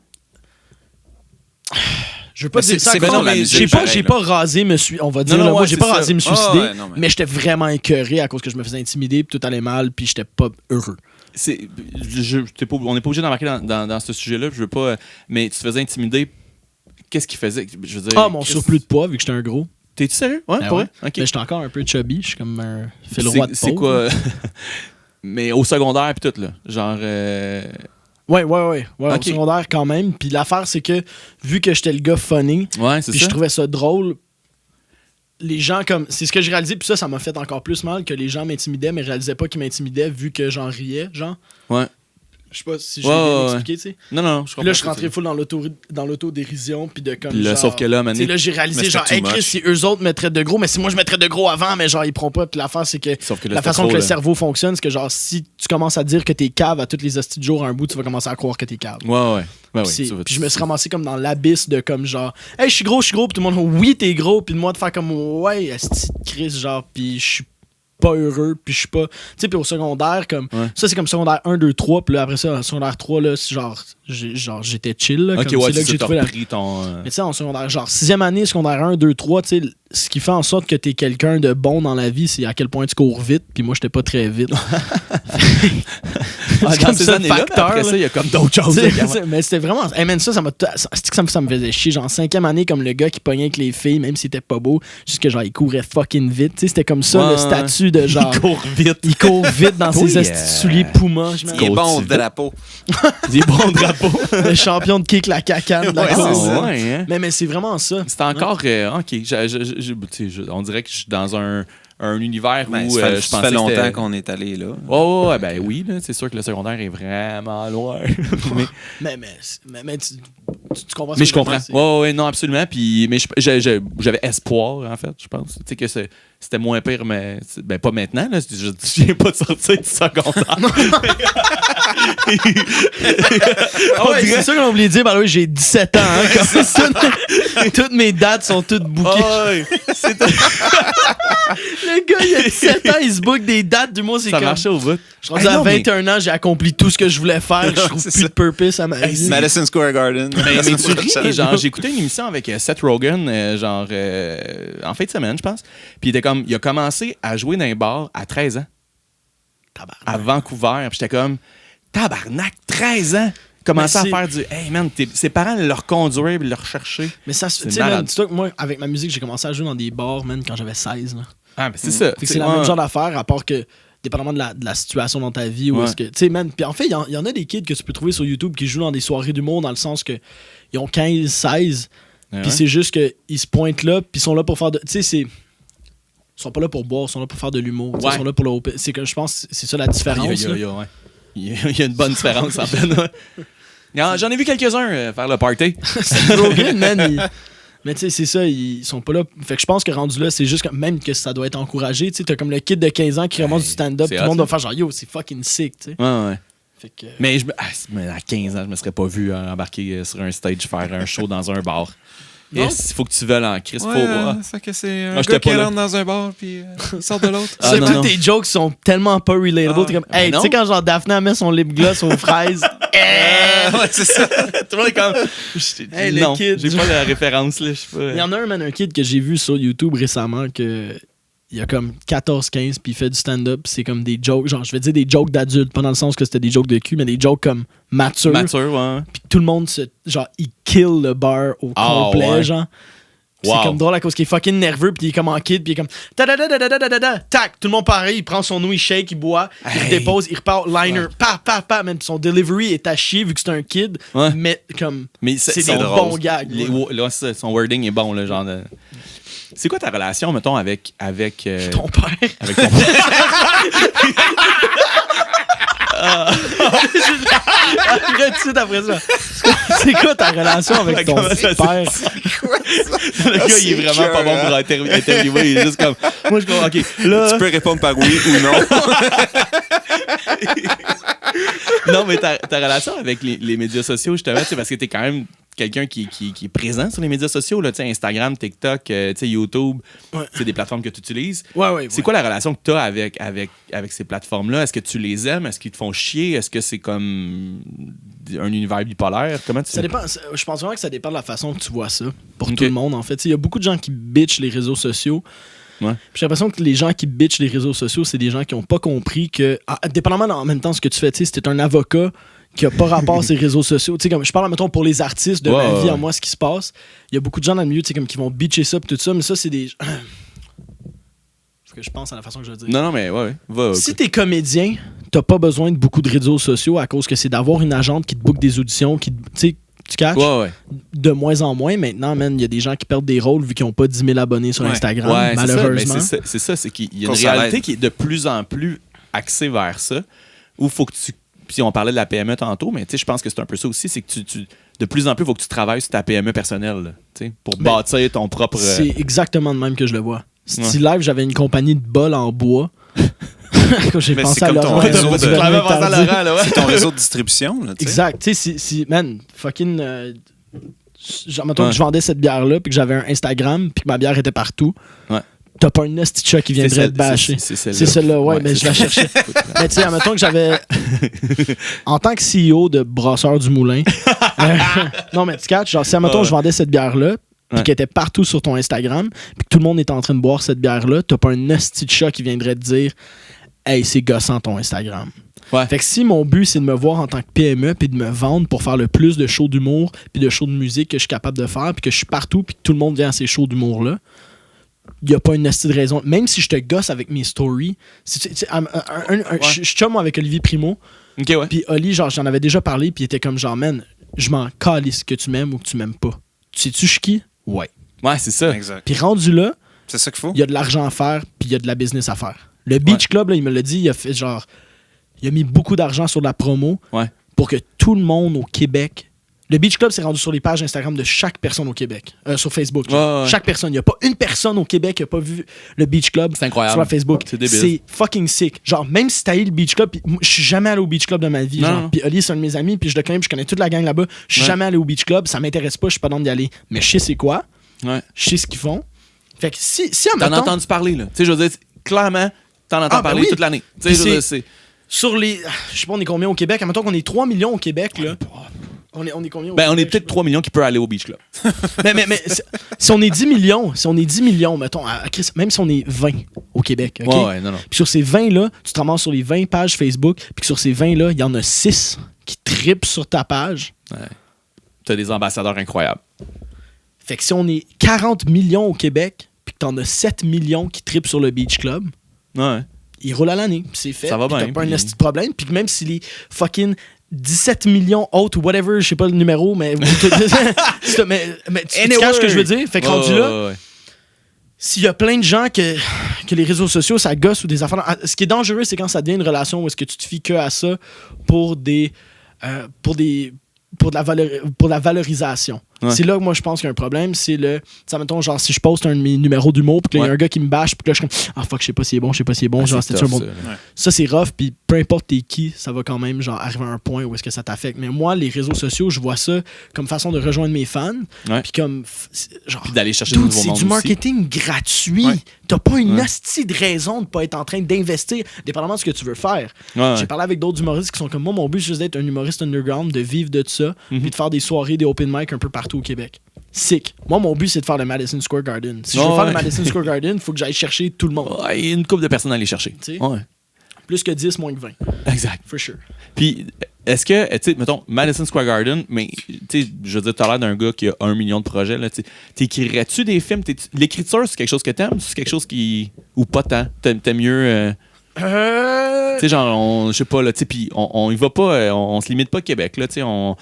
Speaker 1: Je veux pas dire ça comme mais j'ai pas rasé me suicider. On va dire, moi, j'ai pas rasé me suicider, mais j'étais vraiment écœuré à cause que je me faisais intimider, puis tout allait mal, puis j'étais pas heureux.
Speaker 2: On n'est pas obligé d'embarquer dans ce sujet-là, je veux pas. Mais tu te faisais intimider. Qu'est-ce qu'il faisait? Je veux dire,
Speaker 1: mon surplus de poids, vu que j'étais un gros.
Speaker 2: T'es-tu sérieux? Ouais, pour vrai?
Speaker 1: Okay. Mais j'étais encore un peu chubby, je suis comme un fil roi de
Speaker 2: C'est quoi? Mais au secondaire, puis tout, là. Genre.
Speaker 1: Ouais, au secondaire quand même. Puis l'affaire, c'est que vu que j'étais le gars funny, puis je trouvais ça drôle, les gens comme... C'est ce que j'ai réalisé, puis ça m'a fait encore plus mal que les gens m'intimidaient, mais je réalisais pas qu'ils m'intimidaient vu que j'en riais, genre. Ouais. Je sais pas si je l'ai bien expliqué, tu sais.
Speaker 2: Non, je comprends.
Speaker 1: Puis là, je suis rentré full dans l'autodérision, puis de comme
Speaker 2: puis là,
Speaker 1: genre...
Speaker 2: Sauf que là,
Speaker 1: là, j'ai réalisé, genre, hey Chris, si eux autres me traitent de gros, mais si moi je me traite de gros avant, mais genre, ils prendront pas. Puis l'affaire, c'est que la façon que le cerveau fonctionne, c'est que genre, si tu commences à dire que t'es cave à tous les hosties de jour à un bout, tu vas commencer à croire que t'es cave.
Speaker 2: Ouais.
Speaker 1: Puis je me suis ramassé comme dans l'abysse de comme genre, hey, je suis gros, puis tout le monde, oui, t'es gros, puis de moi de faire comme, ouais, asti de Chris, genre, puis je suis pas heureux, puis je suis pas... Tu sais, puis au secondaire, comme... Ça, c'est comme secondaire 1, 2, 3, puis là, après ça, en secondaire 3, là, j'étais chill, là.
Speaker 2: Ok,
Speaker 1: c'est là que j'ai trouvé
Speaker 2: pris ton...
Speaker 1: Mais tu sais, en secondaire, genre, 6e année, secondaire 1, 2, 3, tu sais, ce qui fait en sorte que t'es quelqu'un de bon dans la vie, c'est à quel point tu cours vite. Puis moi, j'étais pas très vite.
Speaker 2: C'est comme ces années-là, mais après ça, il y a comme d'autres choses.
Speaker 1: Mais c'était vraiment... Hey man, ça me faisait chier. Genre, 5e année, comme le gars qui pognait avec les filles, même s'il était pas beau, juste que genre, il courait fucking vite. Tu sais, c'était comme ça, le statut de genre... Il court vite dans ses souliers Puma.
Speaker 3: Il est bon au drapeau.
Speaker 2: Il est bon au drapeau.
Speaker 1: Le champion de kick la cacane. Mais c'est vraiment ça.
Speaker 2: C'est encore... OK, on dirait que je suis dans un univers où je pensais
Speaker 3: ça fait longtemps qu'on est allé là.
Speaker 2: Oh, ben oui, là, c'est sûr que le secondaire est vraiment loin.
Speaker 1: mais tu comprends ça?
Speaker 2: Mais je comprends. Ouais, non, absolument. Puis, mais j'avais espoir, en fait, je pense. Tu sais que c'était moins pire, mais pas maintenant. Là. Je viens pas de sortir du secondaire.
Speaker 1: C'est sûr qu'on a oublié de dire, par là, j'ai 17 ans. Toutes mes dates sont toutes bookées. Le gars, il a 17 ans, il se book des dates du mois.
Speaker 2: Ça marchait au bout.
Speaker 1: Je suis rendu à 21 ans, j'ai accompli tout ce que je voulais faire. Je trouve plus de purpose à ma vie.
Speaker 3: Madison Square Garden.
Speaker 2: Mais tu ris, genre, j'ai écouté une émission avec Seth Rogen, en fin de semaine, je pense. Puis il a commencé à jouer dans un bar à 13 ans.
Speaker 1: Tabarnak.
Speaker 2: À Vancouver. Puis j'étais comme, tabarnak, 13 ans! Commencer à faire du hey man, ses parents le reconduire et le rechercher.
Speaker 1: Mais ça, tu sais, dis-toi que moi, avec ma musique, j'ai commencé à jouer dans des bars, man, quand j'avais 16. Là.
Speaker 2: Ah, mais c'est ça.
Speaker 1: C'est la même genre d'affaire, à part que, dépendamment de la situation dans ta vie, où est-ce que. Tu sais, man, puis en fait, il y en a des kids que tu peux trouver sur YouTube qui jouent dans des soirées d'humour, dans le sens que ils ont 15, 16, puis c'est juste qu'ils se pointent là, puis ils sont là pour faire de. Tu sais, ils sont pas là pour boire, ils sont là pour faire de l'humour. Ils sont là pour le. C'est que je pense que c'est ça la différence.
Speaker 2: Il y a une bonne différence en fait. J'en ai vu quelques-uns faire le party.
Speaker 1: C'est Rogan, man. Mais tu sais, c'est ça, ils sont pas là. Fait que je pense que rendu là, c'est juste que même que ça doit être encouragé. Tu sais, t'as comme le kid de 15 ans qui remonte du stand-up, tout le monde doit faire genre yo, c'est fucking sick, tu sais.
Speaker 2: Ouais.
Speaker 1: Fait que...
Speaker 2: mais à 15 ans, je me serais pas vu embarquer sur un stage faire un show dans un bar. Il faut que tu veuilles en crise.
Speaker 3: Ça que c'est un gars qui rentre dans un bar puis il sort de l'autre.
Speaker 1: Tous tes jokes sont tellement pas relatable. T'es comme, hey, tu sais quand genre Daphné met son lip gloss aux fraises.
Speaker 3: Ouais, c'est ça.
Speaker 2: Tout le monde est comme,
Speaker 1: hey,
Speaker 2: non,
Speaker 1: le kid.
Speaker 2: j'ai pas la référence là.
Speaker 1: Il y en a un kid que j'ai vu sur YouTube récemment que il a comme 14-15 puis il fait du stand-up, c'est comme des jokes, genre je vais dire des jokes d'adultes, pas dans le sens que c'était des jokes de cul, mais des jokes comme matures.
Speaker 2: Ouais.
Speaker 1: Puis tout le monde il kill le bar au complet, genre. Wow. C'est comme drôle à cause qu'il est fucking nerveux puis il est comme en kid puis il est comme tac, tout le monde pareil, il prend son eau, il shake, il boit, il dépose, il repart liner, pa, même son delivery est à chier vu que c'est un kid, mais c'est des bons gags.
Speaker 2: Son wording est bon, le genre de... C'est quoi ta relation, mettons, avec
Speaker 1: ton père?
Speaker 2: Avec ton père.
Speaker 1: Après ça. C'est quoi ta relation avec ton père?
Speaker 2: Le gars, il est vraiment pas bon pour interviewer. Il est juste comme... Moi, je crois, OK, là...
Speaker 3: Tu peux répondre par oui ou non.
Speaker 2: Non, mais ta relation avec les médias sociaux, justement, parce que t'es quand même quelqu'un qui est présent sur les médias sociaux, là, Instagram, TikTok, YouTube, c'est des plateformes que tu utilises. C'est quoi la relation que tu as avec ces plateformes-là? Est-ce que tu les aimes? Est-ce qu'ils te font chier? Est-ce que c'est comme un univers bipolaire? Comment tu...
Speaker 1: Ça dépend. Je pense vraiment que ça dépend de la façon que tu vois ça. Pour tout le monde, en fait. Il y a beaucoup de gens qui bitchent les réseaux sociaux. J'ai l'impression que les gens qui bitchent les réseaux sociaux, c'est des gens qui n'ont pas compris que, dépendamment en même temps ce que tu fais, si t'es un avocat qui n'a pas rapport à ces réseaux sociaux, tu sais, comme je parle, mettons, pour les artistes de ma vie, à moi, ce qui se passe, il y a beaucoup de gens dans le milieu, tu sais, comme qui vont bitcher ça, tout ça, mais ça, c'est des... Faut que je pense à la façon que je veux dire.
Speaker 2: Non, mais
Speaker 1: si t'es comédien, t'as pas besoin de beaucoup de réseaux sociaux à cause que c'est d'avoir une agente qui te book des auditions, qui, tu sais, tu catches? De moins en moins, maintenant, man, il y a des gens qui perdent des rôles vu qu'ils n'ont pas 10 000 abonnés sur Instagram, malheureusement.
Speaker 2: C'est ça, c'est qu'il y a une réalité qui est de plus en plus axée vers ça, où il faut que tu... Puis on parlait de la PME tantôt, mais je pense que c'est un peu ça aussi, c'est que tu de plus en plus, il faut que tu travailles sur ta PME personnelle, pour bâtir ton propre...
Speaker 1: C'est exactement de même que je le vois. Style Live, j'avais une compagnie de bol en bois. Quand j'ai pensé à Laurent.
Speaker 3: C'est ton réseau de distribution. Là,
Speaker 1: exact. Tu sais, si man, fucking... genre, mettons que je vendais cette bière-là, puis que j'avais un Instagram, puis que ma bière était partout. T'as pas une hostie de chat qui viendrait te bâcher. C'est celle-là, mais je la cherchais. Mais tu sais, admettons que j'avais... En tant que CEO de Brasseur du Moulin... non, mais tu catches, genre, si admettons je vendais cette bière-là, puis qu'elle était partout sur ton Instagram, puis que tout le monde est en train de boire cette bière-là, t'as pas un hostie de chat qui viendrait te dire « Hey, c'est gossant ton Instagram ».
Speaker 2: Ouais.
Speaker 1: Fait que si mon but, c'est de me voir en tant que PME puis de me vendre pour faire le plus de shows d'humour puis de shows de musique que je suis capable de faire puis que je suis partout puis que tout le monde vient à ces shows d'humour-là, il n'y a pas une hostie de raison. Même si je te gosse avec mes stories, je chum avec Olivier Primo.
Speaker 2: Ok, ouais.
Speaker 1: Puis Oli, genre, j'en avais déjà parlé puis il était comme genre, man, je m'en calisse que tu m'aimes ou que tu m'aimes pas. Sais-tu je suis qui? Ouais.
Speaker 2: Ouais, c'est ça.
Speaker 3: Exact.
Speaker 1: Puis rendu là,
Speaker 3: C'est ça qu'il faut.
Speaker 1: il y a de l'argent à faire puis il y a de la business à faire. Le Beach Club, là, il me l'a dit, il a fait genre... Il a mis beaucoup d'argent sur la promo pour que tout le monde au Québec... Le Beach Club s'est rendu sur les pages Instagram de chaque personne au Québec. Sur Facebook. Chaque personne. Il n'y a pas une personne au Québec qui n'a pas vu le Beach Club
Speaker 2: c'est incroyable.
Speaker 1: sur Facebook.
Speaker 2: C'est débile.
Speaker 1: C'est fucking sick. Genre, même si t'as eu le Beach Club, je suis jamais allé au Beach Club de ma vie. Puis Oli, c'est un de mes amis, puis je le connais, puis je connais toute la gang là-bas. Je suis jamais allé au Beach Club. Ça m'intéresse pas, je suis pas dans d'y aller. Mais je sais c'est quoi. Je sais ce qu'ils font. Fait que si
Speaker 2: t'en as entendu parler, là. Tu sais, je veux dire, clairement, t'en entends parler toute l'année. Tu sais, c'est...
Speaker 1: Sur les... Je sais pas, on est combien au Québec? Admettons qu'on est 3 millions au Québec, là. On est combien au Québec?
Speaker 2: On est peut-être 3 millions qui peuvent aller au Beach Club.
Speaker 1: mais si on est 10 millions, mettons, même si on est 20 au Québec, OK?
Speaker 2: Non.
Speaker 1: Puis sur ces 20-là, tu te ramasses sur les 20 pages Facebook, puis que sur ces 20-là, il y en a 6 qui trippent sur ta page.
Speaker 2: Ouais. T'as des ambassadeurs incroyables.
Speaker 1: Fait que si on est 40 millions au Québec, puis que t'en as 7 millions qui trippent sur le Beach Club...
Speaker 2: Ouais.
Speaker 1: Il roule à l'année, c'est fait.
Speaker 2: Ça va bien.
Speaker 1: T'as pas un esti de problème. Puis même si les fucking 17 millions autres, whatever, je sais pas le numéro, mais mais tu caches ce que je veux dire? Fait que rendu là, s'il y a plein de gens que les réseaux sociaux, ça gosse ou des affaires... Ce qui est dangereux, c'est quand ça devient une relation où est-ce que tu te fies que à ça pour de la valorisation.
Speaker 2: Ouais.
Speaker 1: C'est là que moi je pense qu'il y a un problème, c'est le... Tu mettons, genre, si je poste un de mes numéros d'humour, puis qu'il y a un gars qui me bâche, puis là je suis comme, ah fuck, je sais pas si c'est bon, genre, c'est un bon... Ça, c'est rough, puis peu importe t'es qui, ça va quand même, genre, arriver à un point où est-ce que ça t'affecte. Mais moi, les réseaux sociaux, je vois ça comme façon de rejoindre mes fans, puis comme, genre...
Speaker 2: Puis d'aller chercher de nouveaux mondes
Speaker 1: c'est du marketing gratuit.
Speaker 2: Ouais.
Speaker 1: T'as pas une hostie de raison de pas être en train d'investir, dépendamment de ce que tu veux faire. J'ai parlé avec d'autres humoristes qui sont comme moi, mon but, c'est juste d'être un humoriste underground, de vivre de ça, puis de faire des soirées, des open mic un peu partout au Québec. Sick. Moi, mon but, c'est de faire le Madison Square Garden. Si je veux faire le Madison Square Garden, il faut que j'aille chercher tout le monde.
Speaker 2: Il y a une couple de personnes à aller chercher.
Speaker 1: Plus que 10, moins que 20.
Speaker 2: Exact.
Speaker 1: For sure.
Speaker 2: Puis, est-ce que, tu sais, mettons, Madison Square Garden, mais, tu sais, je veux dire, t'as l'air d'un gars qui a 1 million de projets, là, t'écrirais-tu des films? L'écriture, c'est quelque chose que t'aimes? C'est quelque chose qui... Ou pas tant? T'aimes mieux... Tu sais, genre, je sais pas, là, tu sais, puis on y va pas, on se limite pas au Québec, là, tu sais, on...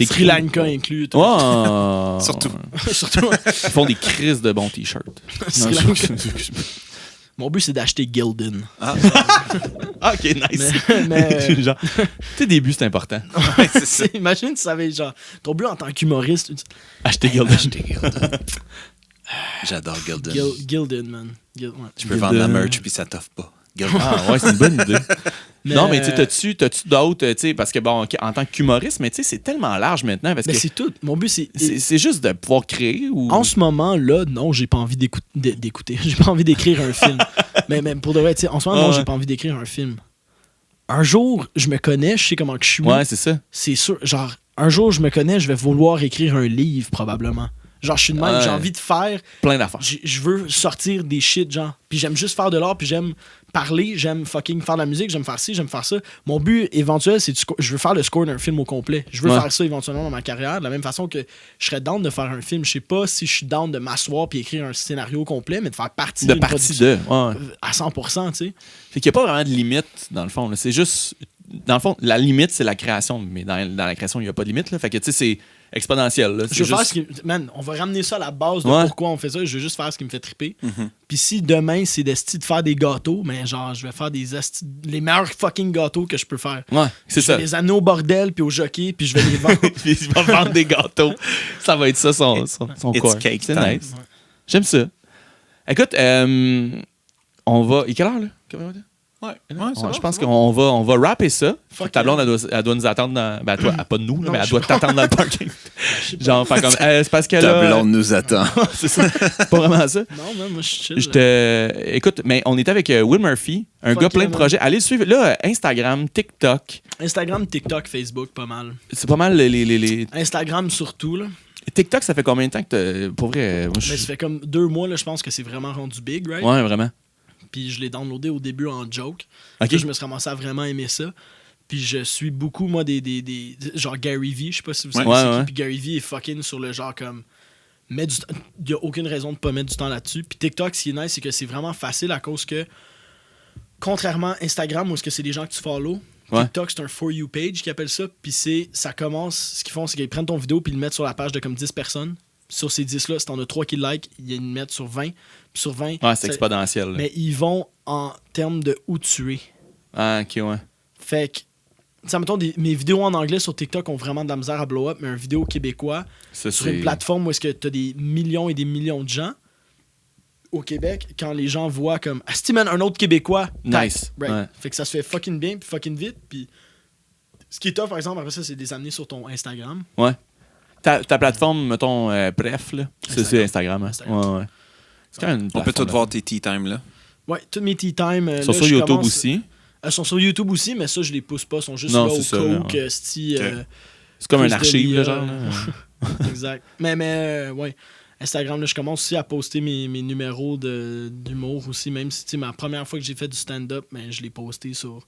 Speaker 1: Sri Lanka inclus.
Speaker 3: Surtout.
Speaker 2: Ils font des crises de bons t-shirts.
Speaker 1: Mon but, c'est d'acheter Gildan.
Speaker 2: Ok, nice. Genre, tes débuts, c'est important.
Speaker 1: Imagine, tu savais, genre, ton but en tant qu'humoriste.
Speaker 2: Acheter Gildan.
Speaker 3: J'adore Gildan.
Speaker 1: Gildan, man.
Speaker 3: Tu peux vendre la merch puis ça t'offre pas.
Speaker 2: Ah ouais, c'est une bonne idée. Non, mais t'as-tu d'autres, tu sais, parce que bon, en tant qu'humoriste, mais tu sais, c'est tellement large maintenant. Parce que
Speaker 1: c'est tout. Mon but,
Speaker 2: c'est juste de pouvoir créer ou...
Speaker 1: En ce moment-là, non, j'ai pas envie d'écouter. J'ai pas envie d'écrire un film. mais pour de vrai, tu sais, en ce moment, non, j'ai pas envie d'écrire un film. Un jour, je me connais, je sais comment que je suis.
Speaker 2: Ouais, c'est ça.
Speaker 1: C'est sûr. Genre, un jour, je me connais, je vais vouloir écrire un livre, probablement. Genre, je suis de même, j'ai envie de faire...
Speaker 2: Plein d'affaires.
Speaker 1: Je veux sortir des shit, genre. Puis j'aime juste faire de l'art, puis j'aime parler, j'aime fucking faire de la musique, j'aime faire ci, j'aime faire ça. Mon but éventuel, c'est je veux faire le score d'un film au complet. Je veux faire ça éventuellement dans ma carrière, de la même façon que je serais down de faire un film. Je sais pas si je suis down de m'asseoir puis écrire un scénario complet, mais de faire partie d'une production à 100%, tu sais.
Speaker 2: Fait qu'il n'y a pas vraiment de limite, dans le fond. Là. C'est juste... Dans le fond, la limite, c'est la création. Mais dans la création, il n'y a pas de limite. Là. Fait que, tu sais, c'est exponentiel. Là.
Speaker 1: Je veux faire ce qui... Man, on va ramener ça à la base de pourquoi on fait ça. Je veux juste faire ce qui me fait triper. Puis si demain, c'est d'esti de faire des gâteaux, mais genre, je vais faire les meilleurs fucking gâteaux que je peux faire.
Speaker 2: Ouais, c'est ça.
Speaker 1: Je vais les amener au bordel puis au jockey, puis je vais les vendre.
Speaker 2: Puis il va vendre des gâteaux. Ça va être ça, son corps.
Speaker 3: Cake
Speaker 2: c'est
Speaker 3: time.
Speaker 2: nice. Ouais. J'aime ça. Écoute, on va... Il est quelle heure, là? Je pense qu'on va rapper ça. Ta blonde, elle doit nous attendre dans... Ben, toi, pas de nous, là, mais elle doit t'attendre dans le parking. Genre, faire comme... c'est parce que
Speaker 3: Ta blonde nous attend.
Speaker 2: C'est ça. C'est pas vraiment ça.
Speaker 1: Non, man, moi, je suis chill.
Speaker 2: Écoute, mais on était avec Will Murphy, un gars plein de projets. Allez le suivre. Là, Instagram, TikTok.
Speaker 1: Instagram, TikTok, Facebook, pas mal.
Speaker 2: C'est pas mal les...
Speaker 1: Instagram surtout, là.
Speaker 2: TikTok, ça fait combien de temps que pour vrai? Moi,
Speaker 1: Mais ça fait comme 2 mois, là, je pense que c'est vraiment rendu big, right?
Speaker 2: Ouais, vraiment.
Speaker 1: Puis je l'ai downloadé au début en joke.
Speaker 2: Ok.
Speaker 1: Puis je me suis ramassé à vraiment aimer ça. Puis je suis beaucoup, moi, des genre Gary Vee, je sais pas si vous savez
Speaker 2: Ouais,
Speaker 1: c'est qui.
Speaker 2: ouais.
Speaker 1: Puis Gary Vee est fucking sur le genre comme... Il n'y a aucune raison de pas mettre du temps là-dessus. Puis TikTok, ce qui est nice, c'est que c'est vraiment facile à cause que, contrairement à Instagram, où est-ce que c'est des gens que tu follow,
Speaker 2: Ouais.
Speaker 1: TikTok, c'est un For You page qui appelle ça. Puis ça commence... Ce qu'ils font, c'est qu'ils prennent ton vidéo puis ils le mettent sur la page de comme 10 personnes. Sur ces 10-là, si t'en as 3 qui le like, ils le mettent sur 20. Puis sur 20...
Speaker 2: Ouais, c'est exponentiel. Là.
Speaker 1: Mais ils vont en termes de où tu es.
Speaker 2: Ah, ok, ouais.
Speaker 1: Fait que, ça mettons, mes vidéos en anglais sur TikTok ont vraiment de la misère à blow up, mais un vidéo québécois
Speaker 2: Ça,
Speaker 1: sur une plateforme où est-ce que t'as des millions et des millions de gens au Québec, quand les gens voient comme Asti man, un autre Québécois, tac,
Speaker 2: Nice.
Speaker 1: right.
Speaker 2: Ouais.
Speaker 1: Fait que ça se fait fucking bien puis fucking vite. Puis ce qui est tough, par exemple, après ça, c'est de les amener sur ton Instagram.
Speaker 2: Ouais. Ta plateforme, mettons, bref, là, c'est Instagram. Hein?
Speaker 1: Instagram.
Speaker 2: Ouais. C'est quand même une
Speaker 3: On peut
Speaker 2: plateforme,
Speaker 3: tout voir tes tea time là.
Speaker 1: Ouais, toutes mes tea time.
Speaker 2: Ils sont sur YouTube aussi.
Speaker 1: Elles sont sur YouTube aussi, mais ça, je les pousse pas. Ils sont juste
Speaker 2: Non,
Speaker 1: là au
Speaker 2: c'est ça,
Speaker 1: coke,
Speaker 2: ouais.
Speaker 1: sti,
Speaker 2: C'est comme un
Speaker 1: Chris
Speaker 2: archive,
Speaker 1: D'Elia.
Speaker 2: là, genre. Là.
Speaker 1: Exact. Mais ouais. Instagram, là, je commence aussi à poster mes numéros d'humour aussi, même si, tu sais, ma première fois que j'ai fait du stand-up, mais je l'ai posté sur...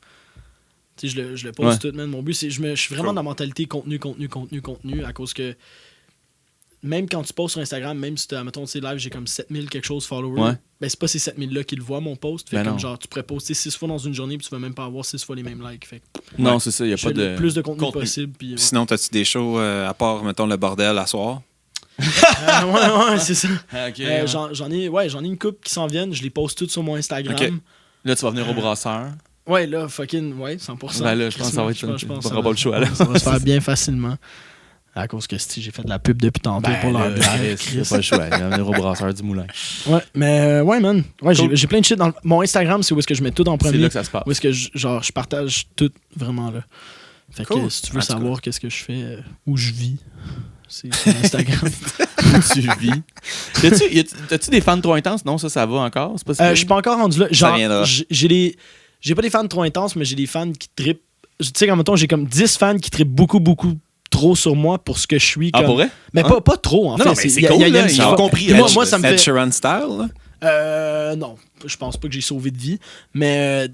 Speaker 1: Tu sais, je le poste tout, man. Mon but, c'est... Je suis vraiment dans la mentalité contenu, à cause que même quand tu postes sur Instagram, même si tu as, mettons, tu sais, live, j'ai comme 7000 quelque chose followers,
Speaker 2: Ouais.
Speaker 1: ben c'est pas ces 7000-là qui le voient, mon post. Fait
Speaker 2: Ben
Speaker 1: comme
Speaker 2: non.
Speaker 1: genre, tu pourrais poster 6 fois dans une journée, puis tu vas même pas avoir 6 fois les mêmes likes. Fait que
Speaker 2: Non, c'est ça, il n'y a
Speaker 1: je
Speaker 2: pas
Speaker 1: fais
Speaker 2: de.
Speaker 1: le plus de contenu possible. Puis, ouais.
Speaker 3: Sinon, t'as-tu des shows à part, mettons, le bordel à soir?
Speaker 1: Ouais, c'est ça.
Speaker 2: Ah, ok.
Speaker 1: J'en ai une couple qui s'en viennent, je les poste toutes sur mon Instagram.
Speaker 3: Ok.
Speaker 2: Là, tu vas venir au brasseur.
Speaker 1: Ouais, là, fucking, ouais, 100%.
Speaker 2: Ben là, je pense que ça va être
Speaker 1: Je pense
Speaker 2: tu
Speaker 1: que
Speaker 2: n'auras pas le choix, là.
Speaker 1: Ça va se faire bien facilement. À cause que si j'ai fait de la pub depuis tantôt pour leur bière.
Speaker 2: Chris, pas le choix. Il va venir au brasseur du moulin.
Speaker 1: Ouais, mais ouais, man. Ouais,
Speaker 2: Cool.
Speaker 1: j'ai plein de shit dans mon Instagram, c'est où est-ce que je mets tout en
Speaker 2: C'est
Speaker 1: premier.
Speaker 2: là que ça se passe.
Speaker 1: Où est-ce que je partage tout vraiment là. Fait
Speaker 3: Cool.
Speaker 1: que si tu veux
Speaker 3: En tout
Speaker 1: savoir qu'est-ce que je fais, où je vis, c'est sur Instagram.
Speaker 2: Tu vis. T'as-tu des fans trop intenses? Non, ça va encore? C'est pas si
Speaker 1: Je suis pas encore rendu là. Genre,
Speaker 3: viendra.
Speaker 1: j'ai pas des fans trop intenses, mais j'ai des fans qui trippent. Tu sais, comme mettons, j'ai comme 10 fans qui trippent beaucoup trop sur moi pour ce que je suis.
Speaker 2: Ah,
Speaker 1: comme...
Speaker 2: pour vrai?
Speaker 1: Mais
Speaker 2: Hein?
Speaker 1: pas trop, en fait.
Speaker 2: Non, mais c'est
Speaker 1: y a-
Speaker 2: cool,
Speaker 1: y a
Speaker 2: là,
Speaker 1: une
Speaker 2: ils
Speaker 1: différence.
Speaker 2: ont compris.
Speaker 1: Puis moi, ça me
Speaker 3: Ed
Speaker 1: fait...
Speaker 3: Sheeran style, là?
Speaker 1: Non, je pense pas que j'ai sauvé de vie, mais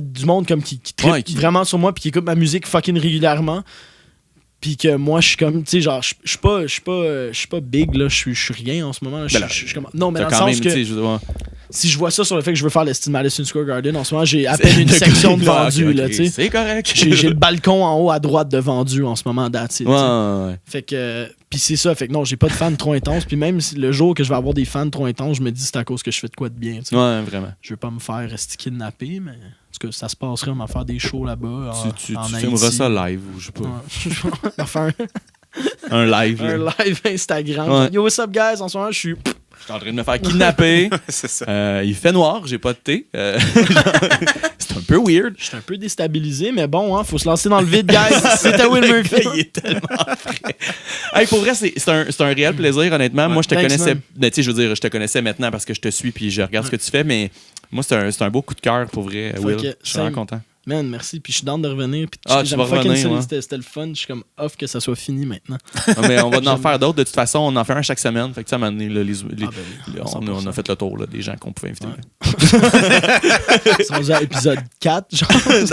Speaker 1: du monde comme qui trippe
Speaker 2: Ouais,
Speaker 1: vraiment sur moi puis qui écoute ma musique fucking régulièrement. Puis que moi, je suis comme, tu sais, genre, je suis pas big, là, je suis rien en ce moment. Là.
Speaker 2: Ben là,
Speaker 1: Je suis comme... Non, mais
Speaker 2: T'as
Speaker 1: dans le
Speaker 2: quand
Speaker 1: sens
Speaker 2: même,
Speaker 1: que
Speaker 2: tu sais, je veux dire,
Speaker 1: si je vois ça sur le fait que je veux faire le style Madison Square Garden, en ce moment, j'ai à peine une section de vendu, là, tu sais.
Speaker 2: C'est correct.
Speaker 1: J'ai le balcon en haut à droite de vendu en ce moment, that's it, tu sais.
Speaker 2: Ouais.
Speaker 1: Fait que... Puis c'est ça, fait que non, j'ai pas de fans trop intenses. Puis même si le jour que je vais avoir des fans trop intenses, je me dis c'est à cause que je fais de quoi de bien, tu sais.
Speaker 2: Ouais, vraiment.
Speaker 1: Je veux pas me faire rester kidnappé, mais en tout cas, ça se passerait, on va faire des shows là-bas.
Speaker 2: Tu
Speaker 1: en
Speaker 2: filmeras
Speaker 1: Haïti.
Speaker 2: ça live ou je sais pas.
Speaker 1: Ouais. On va faire
Speaker 2: Un live.
Speaker 1: un
Speaker 2: là.
Speaker 1: live Instagram.
Speaker 2: Ouais.
Speaker 1: Yo, what's up, guys? En ce moment, je suis.
Speaker 2: Je suis en train de me faire kidnapper.
Speaker 3: C'est ça.
Speaker 2: Il fait noir, j'ai pas de thé. C'est un peu weird.
Speaker 1: Je suis un peu déstabilisé, mais bon, hein, faut se lancer dans le vide, guys. C'était Will Murphy.
Speaker 2: Il est tellement frais. Hey, pour vrai, c'est un réel plaisir, honnêtement. Moi, je te
Speaker 1: Thanks,
Speaker 2: connaissais.
Speaker 1: man.
Speaker 2: Ben, tu sais, je veux dire, je te connaissais maintenant parce que je te suis puis je regarde ce que tu fais, mais moi, c'est un beau coup de cœur pour vrai,
Speaker 1: Fait
Speaker 2: Will.
Speaker 1: que,
Speaker 2: Je suis vraiment
Speaker 1: same.
Speaker 2: content.
Speaker 1: Man, merci. Puis je suis down de revenir. Puis
Speaker 2: Ah, tu
Speaker 1: j'aime
Speaker 2: vas
Speaker 1: fucking
Speaker 2: revenir,
Speaker 1: ça.
Speaker 2: ouais.
Speaker 1: C'était le fun. Je suis comme off que ça soit fini maintenant.
Speaker 2: Ah, mais on va en faire d'autres. De toute façon, on en fait un chaque semaine. Fait que, tu sais, à un moment donné, là, on a fait le tour là, des gens qu'on pouvait inviter.
Speaker 1: C'est rendu à épisode 4, genre.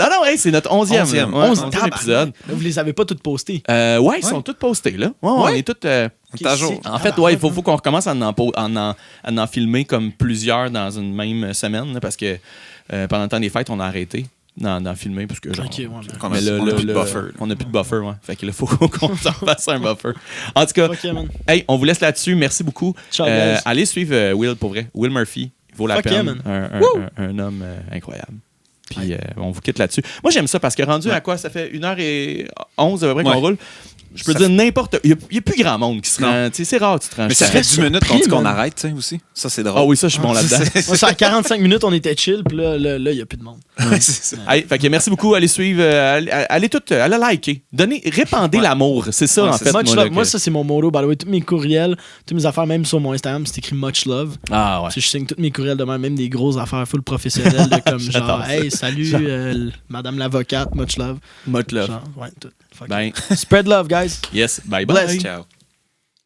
Speaker 2: Non, hey, c'est notre 11e.
Speaker 3: 11e.
Speaker 2: là. Ouais,
Speaker 1: 11
Speaker 2: 11e épisode.
Speaker 1: Là, vous les avez pas toutes postées.
Speaker 2: Ouais, ils sont tous postés, là. Ouais, on est tous.
Speaker 3: On est à jour.
Speaker 2: En fait, ouais, il faut qu'on recommence à en filmer comme plusieurs dans une même semaine, là, parce que pendant le temps des fêtes, on a arrêté d'en filmer, parce que genre.
Speaker 1: Ok, ouais, man.
Speaker 3: On
Speaker 2: Mais
Speaker 3: a plus de buffer.
Speaker 2: On n'a plus de buffer, ouais. Fait que là, faut qu'on s'en fasse un buffer. En tout cas,
Speaker 1: Ok, man.
Speaker 2: hey, on vous laisse là-dessus. Merci beaucoup.
Speaker 1: Ciao, guys.
Speaker 2: Allez suivre Will pour vrai. Will Murphy. Il vaut la
Speaker 1: Fuck yeah,
Speaker 2: peine.
Speaker 1: man.
Speaker 2: Un homme incroyable. Puis on vous quitte là-dessus. Moi, j'aime ça parce que rendu à quoi? Ça fait 1h11 à peu près qu'on
Speaker 3: Ouais.
Speaker 2: roule. Je peux
Speaker 3: Ça
Speaker 2: dire n'importe. Il n'y a plus grand monde qui se
Speaker 3: Non.
Speaker 2: rend. Tu sais, c'est rare, tu te rends.
Speaker 3: Mais ça
Speaker 2: chez-
Speaker 3: fait 10 minutes qu'on dit
Speaker 1: surpris,
Speaker 3: qu'on
Speaker 1: man.
Speaker 3: arrête, tu sais, aussi. Ça, c'est drôle.
Speaker 2: Ah oui, ça, je suis bon là-dedans.
Speaker 1: Moi, ça, à 45 minutes, on était chill, puis là, il n'y a plus de monde.
Speaker 3: Ouais, c'est ça.
Speaker 2: Hey, fait que merci beaucoup. Allez suivre. Allez liker. Répandez
Speaker 3: Ouais.
Speaker 2: l'amour. C'est ça,
Speaker 3: Ouais,
Speaker 2: en
Speaker 3: c'est
Speaker 2: fait.
Speaker 1: Much
Speaker 2: moi,
Speaker 1: love.
Speaker 2: là,
Speaker 1: Moi,
Speaker 2: que-
Speaker 1: ça, c'est mon motto. By the way, tous mes courriels, toutes mes affaires, même sur mon Instagram, c'est écrit Much Love.
Speaker 2: Ah ouais.
Speaker 1: Tu sais, je signe tous mes courriels de même des grosses affaires full professionnelles, de comme
Speaker 2: J'adore
Speaker 1: genre,
Speaker 2: ça.
Speaker 1: hey, salut, madame l'avocate, Much Love.
Speaker 2: Much love.
Speaker 1: Genre, ouais, tout. Fuck
Speaker 2: Ben,
Speaker 1: it. Spread love, guys.
Speaker 2: yes. Bye
Speaker 1: Bless.
Speaker 2: bye.
Speaker 3: Ciao.